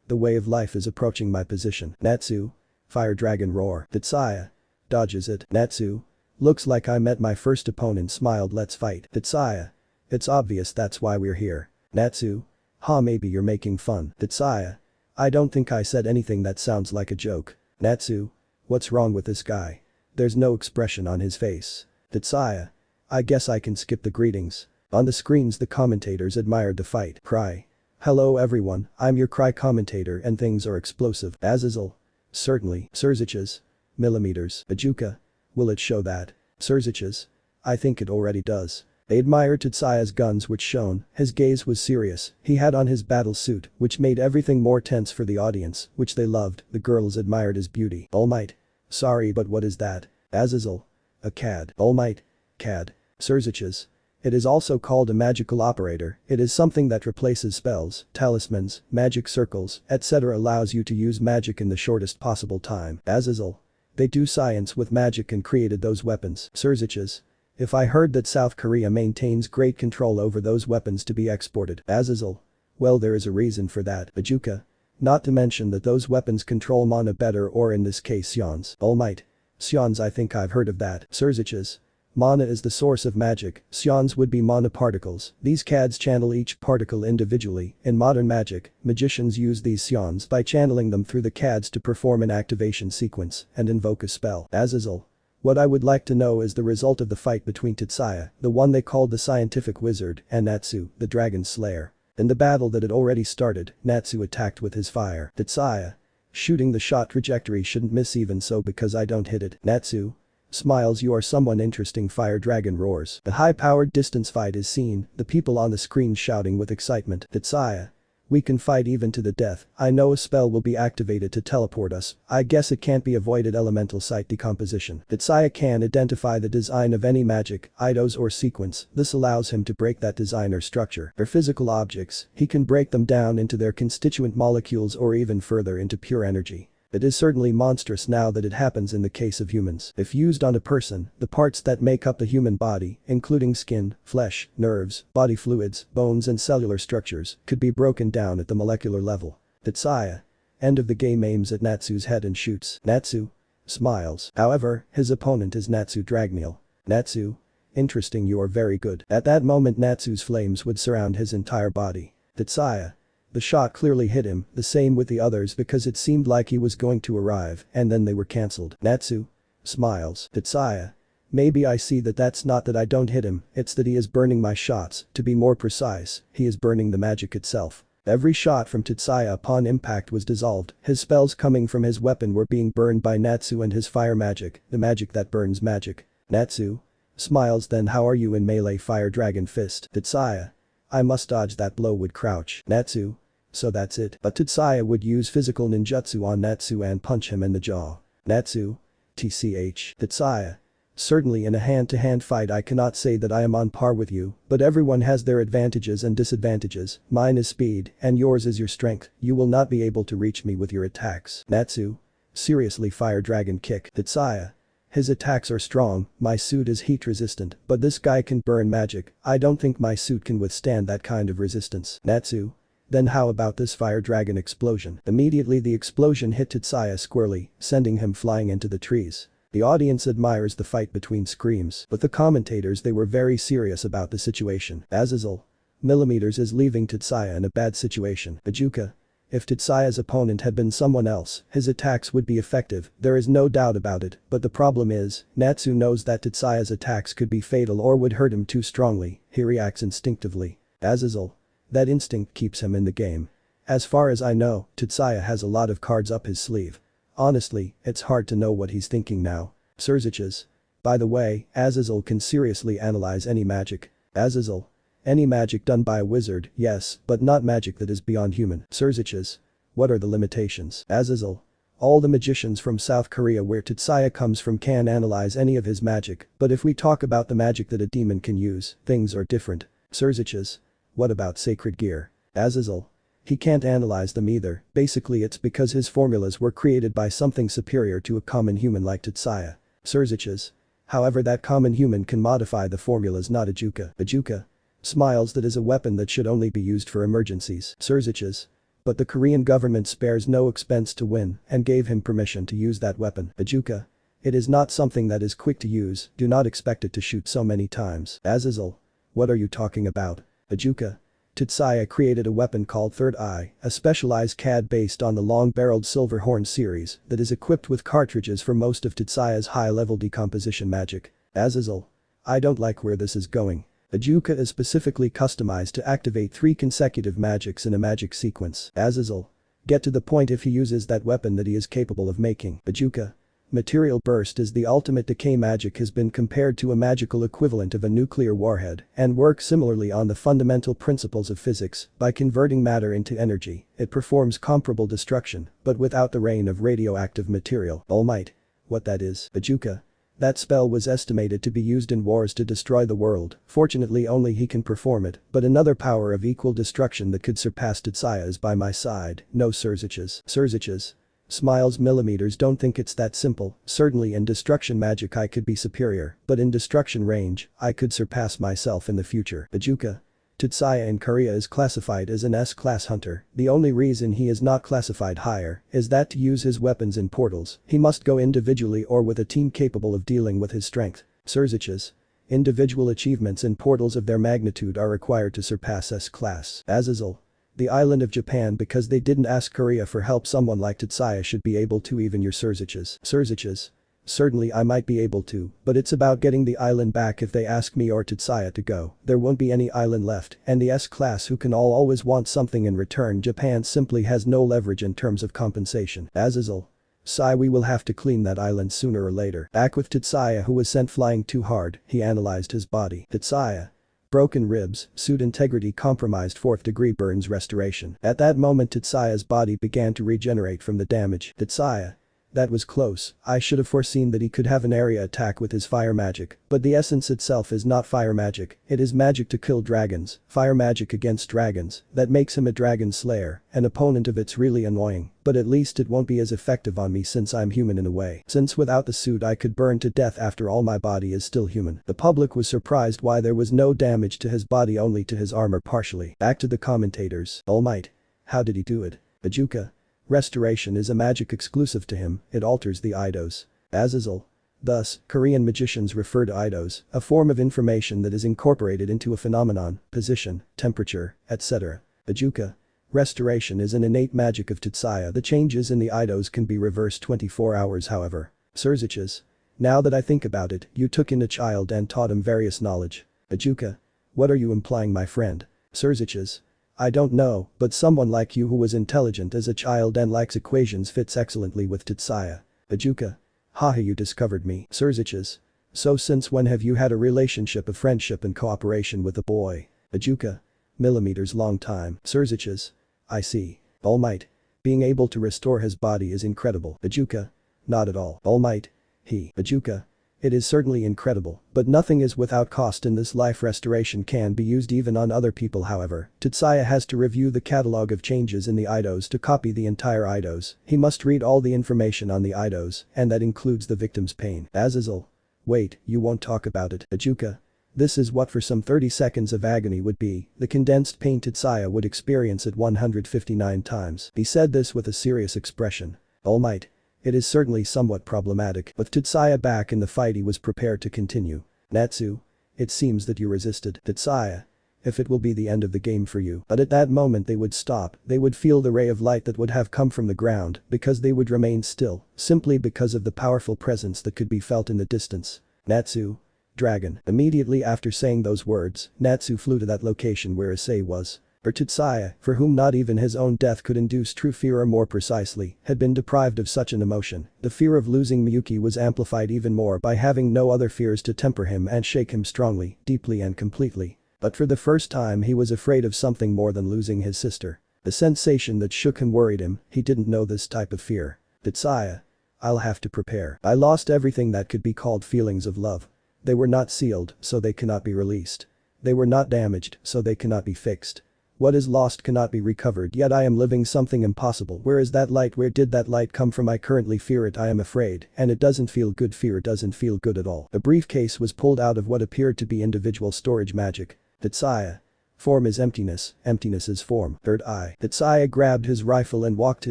the way of life is approaching my position. Natsu. Fire dragon roar. Tetsuya dodges it. Natsu. Looks like I met my first opponent. Smiled. Let's fight. Tetsuya. It's obvious that's why we're here. Natsu. Maybe you're making fun. Tetsuya. I don't think I said anything that sounds like a joke. Natsu. What's wrong with this guy? There's no expression on his face. Tetsuya. I guess I can skip the greetings. On the screens the commentators admired the fight. Cry. Hello everyone, I'm your cry commentator and things are explosive. Azazel. Certainly. Surziches. Millimeters. Ajuka. Will it show that? Surziches. I think it already does. They admired Tetsuya's guns which shone, his gaze was serious, he had on his battle suit, which made everything more tense for the audience, which they loved, the girls admired his beauty. All Might. Sorry but what is that? Azazel. A CAD. All Might. CAD. Surziches. It is also called a magical operator, it is something that replaces spells, talismans, magic circles, etc. allows you to use magic in the shortest possible time. Azazel. They do science with magic and created those weapons. Surziches. If I heard that South Korea maintains great control over those weapons to be exported. Azazel. Well there is a reason for that. Ajuka. Not to mention that those weapons control mana better or in this case Sions. All Might. Sions I think I've heard of that. Surziches. Mana is the source of magic, Sions would be mana particles, these CADs channel each particle individually, in modern magic, magicians use these Sions by channeling them through the CADs to perform an activation sequence and invoke a spell. Azazel. What I would like to know is the result of the fight between Tetsuya, the one they called the scientific wizard, and Natsu, the dragon slayer. In the battle that had already started, Natsu attacked with his fire. Tetsuya. Shooting the shot trajectory shouldn't miss even so because I don't hit it. Natsu. Smiles. You are someone interesting. Fire dragon roars. The high-powered distance fight is seen, the people on the screen shouting with excitement. Tetsuya. We can fight even to the death, I know a spell will be activated to teleport us, I guess it can't be avoided. Elemental site decomposition. Tetsuya can identify the design of any magic, eidos or sequence, this allows him to break that design or structure. For physical objects, he can break them down into their constituent molecules or even further into pure energy. It is certainly monstrous now that it happens in the case of humans. If used on a person, the parts that make up the human body, including skin, flesh, nerves, body fluids, bones and cellular structures, could be broken down at the molecular level. Tetsuya. End of the game aims at Natsu's head and shoots. Natsu. Smiles. However, his opponent is Natsu Dragneel. Natsu. Interesting, you are very good. At that moment Natsu's flames would surround his entire body. Tetsuya. The shot clearly hit him, the same with the others because it seemed like he was going to arrive and then they were cancelled. Natsu. Smiles. Tetsuya. Maybe I see that that's not that I don't hit him, it's that he is burning my shots, to be more precise, he is burning the magic itself. Every shot from Tetsuya upon impact was dissolved, his spells coming from his weapon were being burned by Natsu and his fire magic, the magic that burns magic. Natsu. Smiles. Then how are you in melee? Fire dragon fist. Tetsuya. I must dodge that blow. Would crouch. Natsu. So that's it. But Tetsuya would use physical ninjutsu on Natsu and punch him in the jaw. Natsu. TCH. Tetsuya. Certainly in a hand-to-hand fight I cannot say that I am on par with you, but everyone has their advantages and disadvantages, mine is speed and yours is your strength, you will not be able to reach me with your attacks. Natsu. Seriously. Fire dragon kick. Tetsuya. His attacks are strong, my suit is heat resistant, but this guy can burn magic, I don't think my suit can withstand that kind of resistance. Natsu. Then how about this fire dragon explosion? Immediately the explosion hit Tetsuya squarely, sending him flying into the trees. The audience admires the fight between screams, but the commentators they were very serious about the situation. Azazel. Millimeters is leaving Tetsuya in a bad situation. Ajuka. If Tetsuya's opponent had been someone else, his attacks would be effective, there is no doubt about it, but the problem is, Natsu knows that Tetsuya's attacks could be fatal or would hurt him too strongly, he reacts instinctively. Azazel. That instinct keeps him in the game. As far as I know, Tetsuya has a lot of cards up his sleeve. Honestly, it's hard to know what he's thinking now. Surziches. By the way, Azazel can seriously analyze any magic. Azazel. Any magic done by a wizard, yes, but not magic that is beyond human. Surziches. What are the limitations? Azazel. All the magicians from South Korea where Tetsuya comes from can analyze any of his magic, but if we talk about the magic that a demon can use, things are different. Surziches. What about sacred gear? Azazel. He can't analyze them either, basically it's because his formulas were created by something superior to a common human like Tetsuya. Surziches. However that common human can modify the formulas, not a juka. A juka. Smiles, that is a weapon that should only be used for emergencies. Surziches. But the Korean government spares no expense to win and gave him permission to use that weapon. A juka. It is not something that is quick to use, do not expect it to shoot so many times. Azazel. What are you talking about? A juka. Tetsuya created a weapon called Third Eye, a specialized CAD based on the long-barreled Silver Horn series that is equipped with cartridges for most of Tetsuya's high-level decomposition magic. Azazel. I don't like where this is going. A juka is specifically customized to activate 3 consecutive magics in a magic sequence. Azazel. Get to the point. If he uses that weapon that he is capable of making. A juka. Material burst is the ultimate decay magic, has been compared to a magical equivalent of a nuclear warhead and works similarly on the fundamental principles of physics. By converting matter into energy, it performs comparable destruction, but without the rain of radioactive material. All Might. What that is? A juka. That spell was estimated to be used in wars to destroy the world, fortunately only he can perform it, but another power of equal destruction that could surpass Tetsuya is by my side. No Surziches. Surziches. Smiles millimeters, don't think it's that simple, certainly in destruction magic I could be superior, but in destruction range, I could surpass myself in the future. A juka. Tetsuya in Korea is classified as an S-class hunter, the only reason he is not classified higher is that to use his weapons in portals, he must go individually or with a team capable of dealing with his strength. Surziches. Individual achievements in portals of their magnitude are required to surpass S-class. Azazel. The island of Japan, because they didn't ask Korea for help, someone like Tetsuya should be able to. Even your Surziches. Surziches. Certainly I might be able to, but it's about getting the island back. If they ask me or Tetsuya to go, there won't be any island left, and the S-class who can always want something in return. Japan simply has no leverage in terms of compensation. Azazel. Sigh, we will have to clean that island sooner or later. Back with Tetsuya, who was sent flying too hard, he analyzed his body. Tetsuya. Broken ribs, suit integrity compromised, 4th degree burns restoration. At that moment Tetsuya's body began to regenerate from the damage. Tetsuya. That was close, I should have foreseen that he could have an area attack with his fire magic, but the essence itself is not fire magic, it is magic to kill dragons, fire magic against dragons, that makes him a dragon slayer, an opponent of it's really annoying, but at least it won't be as effective on me since I'm human in a way. Since without the suit I could burn to death, after all my body is still human. The public was surprised why there was no damage to his body, only to his armor partially. Back to the commentators. All Might. How did he do it? A juka. Restoration is a magic exclusive to him, it alters the eidos. Azazel. Thus, Korean magicians refer to eidos, a form of information that is incorporated into a phenomenon, position, temperature, etc. A juka. Restoration is an innate magic of Tetsuya. The changes in the eidos can be reversed 24 hours however. Surziches. Now that I think about it, you took in a child and taught him various knowledge. A juka. What are you implying, my friend? Surziches. I don't know, but someone like you who was intelligent as a child and likes equations fits excellently with Tetsuya. A juka. Haha, you discovered me. Surziches. So since when have you had a relationship of friendship and cooperation with a boy? A juka. Millimeters, long time. Surziches. I see. All Might. Being able to restore his body is incredible. A juka. Not at all. All Might. A juka. It is certainly incredible, but nothing is without cost in this life. Restoration can be used even on other people, however. Tetsuya has to review the catalog of changes in the eidos to copy the entire eidos. He must read all the information on the eidos, and that includes the victim's pain. Azazel. Wait, you won't talk about it. A juka. This is what for some 30 seconds of agony would be, the condensed pain Tetsuya would experience at 159 times. He said this with a serious expression. All Might. It is certainly somewhat problematic. With Tetsuya back in the fight, he was prepared to continue. Natsu. It seems that you resisted. Tetsuya. If it will be the end of the game for you. But at that moment they would stop, they would feel the ray of light that would have come from the ground, because they would remain still, simply because of the powerful presence that could be felt in the distance. Natsu. Dragon. Immediately after saying those words, Natsu flew to that location where Issei was. Or Tetsuya, for whom not even his own death could induce true fear, or more precisely, had been deprived of such an emotion. The fear of losing Miyuki was amplified even more by having no other fears to temper him and shake him strongly, deeply and completely. But for the first time he was afraid of something more than losing his sister. The sensation that shook him worried him, he didn't know this type of fear. Tetsuya. I'll have to prepare. I lost everything that could be called feelings of love. They were not sealed, so they cannot be released. They were not damaged, so they cannot be fixed. What is lost cannot be recovered, yet I am living something impossible. Where is that light? Where did that light come from? I currently fear it. I am afraid, and it doesn't feel good. Fear doesn't feel good at all. A briefcase was pulled out of what appeared to be individual storage magic. Tetsuya. Form is emptiness, emptiness is form. Third eye. Tetsuya grabbed his rifle and walked to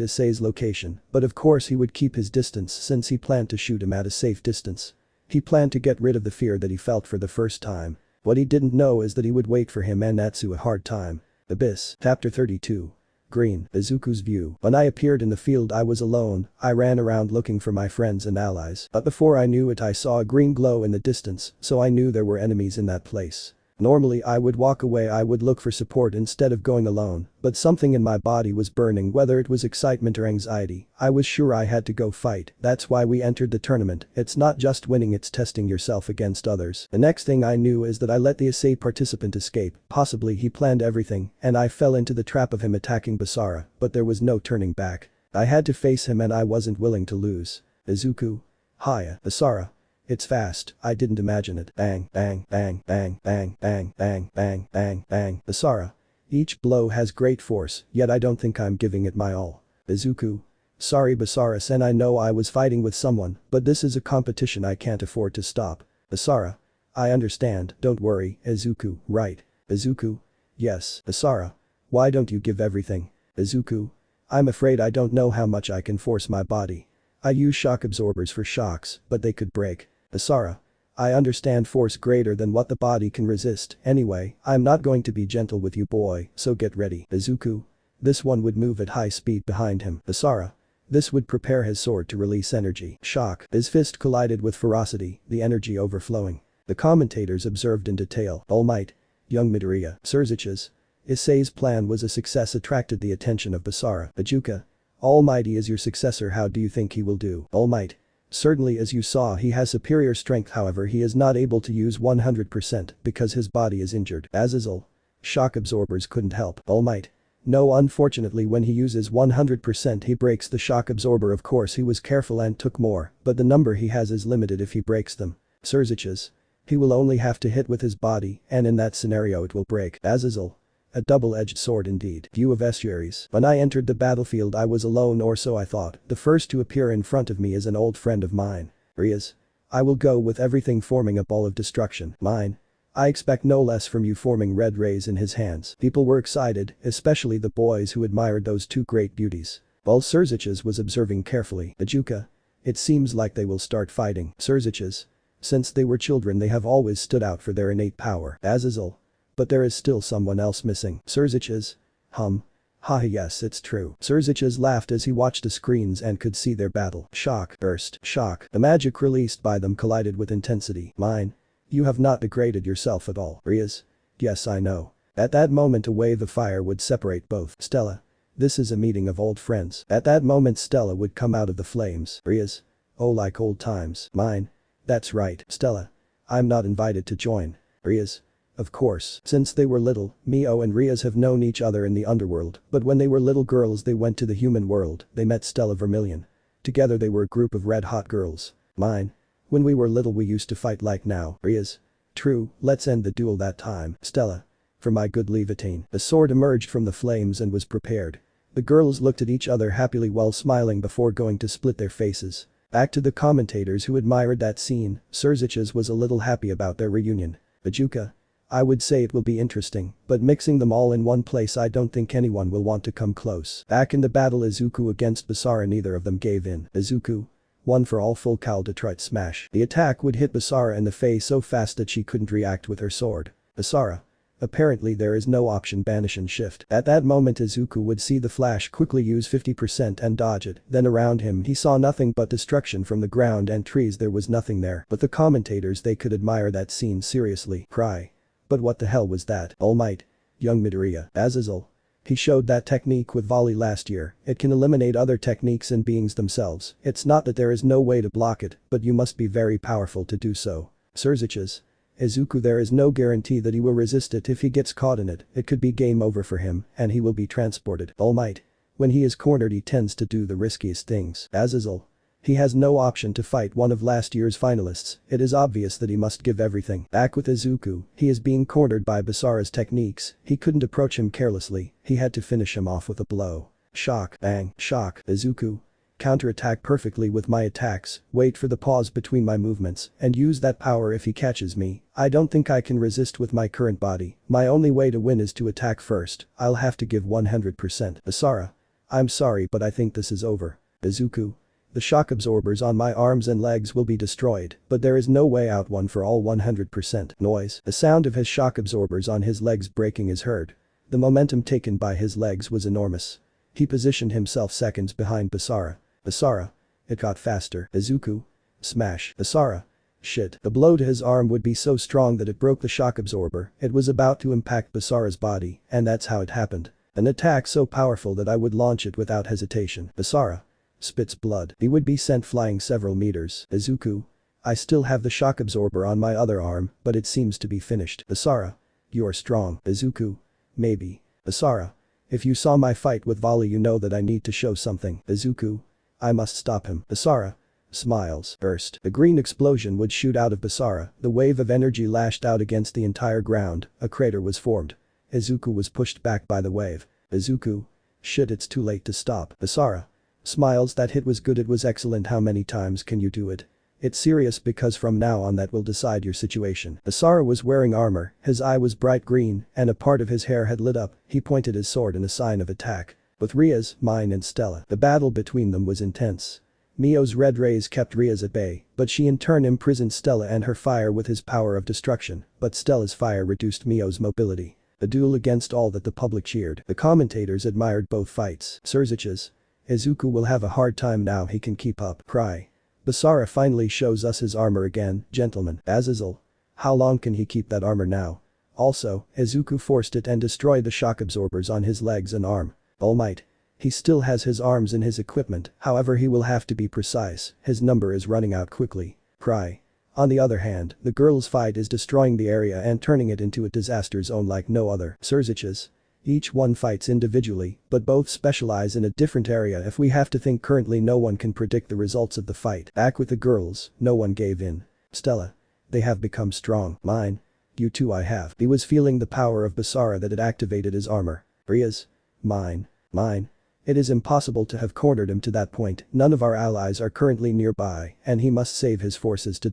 Issei's location, but of course he would keep his distance since he planned to shoot him at a safe distance. He planned to get rid of the fear that he felt for the first time. What he didn't know is that he would wait for him and Natsu a hard time. Abyss. Chapter 32. Green. Izuku's view. When I appeared in the field I was alone. I ran around looking for my friends and allies, but before I knew it I saw a green glow in the distance, so I knew there were enemies in that place. Normally I would walk away. I would look for support instead of going alone, but something in my body was burning. Whether it was excitement or anxiety, I was sure I had to go fight. That's why we entered the tournament. It's not just winning, it's testing yourself against others. The next thing I knew is that I let the Issei participant escape. Possibly he planned everything and I fell into the trap of him attacking Basara, but there was no turning back. I had to face him and I wasn't willing to lose. Izuku. Hiya. Basara. It's fast, I didn't imagine it. Bang, bang, bang, bang, bang, bang, bang, bang, bang, bang. Basara. Each blow has great force, yet I don't think I'm giving it my all. Izuku. Sorry Basara-sen, I know I was fighting with someone, but this is a competition I can't afford to stop. Basara. I understand, don't worry, Izuku, right? Izuku. Yes. Basara. Why don't you give everything? Izuku. I'm afraid I don't know how much I can force my body. I use shock absorbers for shocks, but they could break. Basara. I understand force greater than what the body can resist. Anyway, I'm not going to be gentle with you boy, so get ready. Izuku. This one would move at high speed behind him. Basara. This would prepare his sword to release energy. Shock. His fist collided with ferocity, the energy overflowing. The commentators observed in detail. All Might. Young Midoriya. Surziches. Issei's plan was a success, attracted the attention of Basara. Ajuka. Almighty is your successor, how do you think he will do? All Might. Certainly, as you saw, he has superior strength, however he is not able to use 100% because his body is injured. Azazel. Shock absorbers couldn't help. All Might. No, unfortunately when he uses 100% he breaks the shock absorber. Of course he was careful and took more, but the number he has is limited if he breaks them. Surziches. He will only have to hit with his body and in that scenario it will break. Azazel. A double-edged sword indeed. View of estuaries. When I entered the battlefield I was alone, or so I thought. The first to appear in front of me is an old friend of mine. Rias. I will go with everything, forming a ball of destruction. Mine. I expect no less from you, forming red rays in his hands. People were excited, especially the boys who admired those two great beauties. While Surziches was observing carefully. Ajuka. It seems like they will start fighting. Surziches. Since they were children they have always stood out for their innate power. Azazel. But there is still someone else missing. Surziches. Haha, yes, it's true. Surziches laughed as he watched the screens and could see their battle. Shock. Burst. Shock. The magic released by them collided with intensity. Mine. You have not degraded yourself at all. Rias. Yes, I know. At that moment a wave of fire would separate both. Stella. This is a meeting of old friends. At that moment Stella would come out of the flames. Rias. Oh, like old times. Mine. That's right, Stella. I'm not invited to join. Rias. Of course, since they were little, Mio and Rias have known each other in the underworld, but when they were little girls they went to the human world. They met Stella Vermilion. Together they were a group of red-hot girls. Mine. When we were little we used to fight like now. Rias. True, let's end the duel that time. Stella. For my good Leviatine. The sword emerged from the flames and was prepared. The girls looked at each other happily while smiling before going to split their faces. Back to the commentators who admired that scene, Surziches was a little happy about their reunion. Ajuka. I would say it will be interesting, but mixing them all in one place I don't think anyone will want to come close. Back in the battle Izuku against Basara, neither of them gave in. Izuku. One for all, full Cal Detroit smash. The attack would hit Basara in the face so fast that she couldn't react with her sword. Basara. Apparently there is no option, banish and shift. At that moment Izuku would see the flash quickly use 50% and dodge it, then around him he saw nothing but destruction from the ground and trees. There was nothing there, but the commentators, they could admire that scene seriously. Cry. But what the hell was that? All Might. Young Midoriya. Azazel. He showed that technique with volley last year. It can eliminate other techniques and beings themselves. It's not that there is no way to block it, but you must be very powerful to do so. Surziches. Izuku, there is no guarantee that he will resist it. If he gets caught in it, it could be game over for him and he will be transported. All Might. When he is cornered he tends to do the riskiest things. Azazel. He has no option to fight one of last year's finalists, it is obvious that he must give everything. Back with Izuku, he is being cornered by Basara's techniques, he couldn't approach him carelessly, he had to finish him off with a blow. Shock, bang, shock, Izuku. Counterattack perfectly with my attacks, wait for the pause between my movements, and use that power if he catches me. I don't think I can resist with my current body, my only way to win is to attack first, I'll have to give 100%. Basara. I'm sorry but I think this is over. Izuku. The shock absorbers on my arms and legs will be destroyed, but there is no way out. One for all 100%. Noise. The sound of his shock absorbers on his legs breaking is heard. The momentum taken by his legs was enormous. He positioned himself seconds behind Basara. Basara. It got faster. Izuku. Smash. Basara. Shit. The blow to his arm would be so strong that it broke the shock absorber, it was about to impact Basara's body, and that's how it happened. An attack so powerful that I would launch it without hesitation. Basara. Spits blood. He would be sent flying several meters. Izuku. I still have the shock absorber on my other arm, but it seems to be finished. Basara. You're strong. Izuku. Maybe. Basara. If you saw my fight with Volley you know that I need to show something. Izuku. I must stop him. Basara. Smiles. Burst. A green explosion would shoot out of Basara, the wave of energy lashed out against the entire ground, a crater was formed. Izuku was pushed back by the wave. Izuku. Shit, it's too late to stop. Basara. Smiles. That hit was good, it was excellent. How many times can you do it? It's serious because from now on that will decide your situation. Basara was wearing armor, his eye was bright green, and a part of his hair had lit up, he pointed his sword in a sign of attack. With Rias, mine and Stella, the battle between them was intense. Mio's red rays kept Rias at bay, but she in turn imprisoned Stella and her fire with his power of destruction, but Stella's fire reduced Mio's mobility. A duel against all that the public cheered. The commentators admired both fights. Surziches. Izuku will have a hard time now, he can keep up. Cry. Basara finally shows us his armor again, gentlemen. Azazel. How long can he keep that armor now? Also, Izuku forced it and destroyed the shock absorbers on his legs and arm. All Might. He still has his arms in his equipment, however he will have to be precise, his number is running out quickly. Cry. On the other hand, the girls' fight is destroying the area and turning it into a disaster zone like no other. Surziches. Each one fights individually, but both specialize in a different area. If we have to think currently no one can predict the results of the fight. Back with the girls, no one gave in. Stella. They have become strong. Mine. You too I have. He was feeling the power of Basara that had activated his armor. Rias. Mine. Mine. It is impossible to have cornered him to that point, none of our allies are currently nearby, and he must save his forces to ...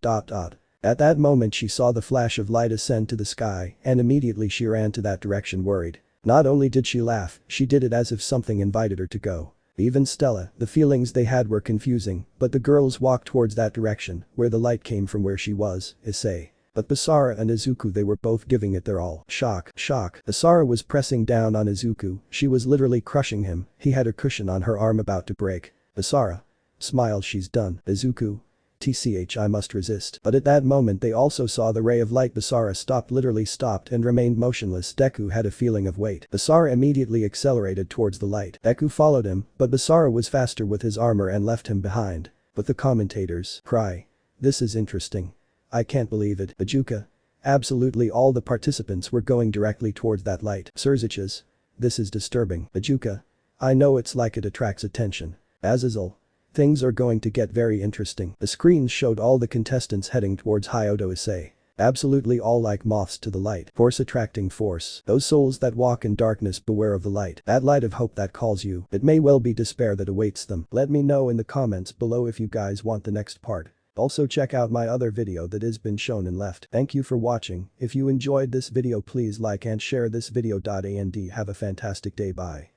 At that moment she saw the flash of light ascend to the sky, and immediately she ran to that direction worried. Not only did she laugh, she did it as if something invited her to go. Even Stella, the feelings they had were confusing, but the girls walked towards that direction, where the light came from where she was, Issei. But Basara and Izuku, they were both giving it their all. Shock. Shock. Basara was pressing down on Izuku, she was literally crushing him, he had a cushion on her arm about to break. Basara. Smile, she's done. Izuku. TCH, I must resist. But at that moment they also saw the ray of light. Basara stopped, literally stopped and remained motionless. Deku had a feeling of weight. Basara immediately accelerated towards the light. Deku followed him, but Basara was faster with his armor and left him behind. But the commentators cry. This is interesting. I can't believe it. Bajuka. Absolutely all the participants were going directly towards that light. Surziches. This is disturbing. Bajuka. I know, it's like it attracts attention. Azazel. Things are going to get very interesting. The screens showed all the contestants heading towards Hyoudou Issei. Absolutely all like moths to the light. Force attracting force. Those souls that walk in darkness, beware of the light. That light of hope that calls you. It may well be despair that awaits them. Let me know in the comments below if you guys want the next part. Also check out my other video that has been shown and left. Thank you for watching. If you enjoyed this video please like and share this video. And have a fantastic day. Bye.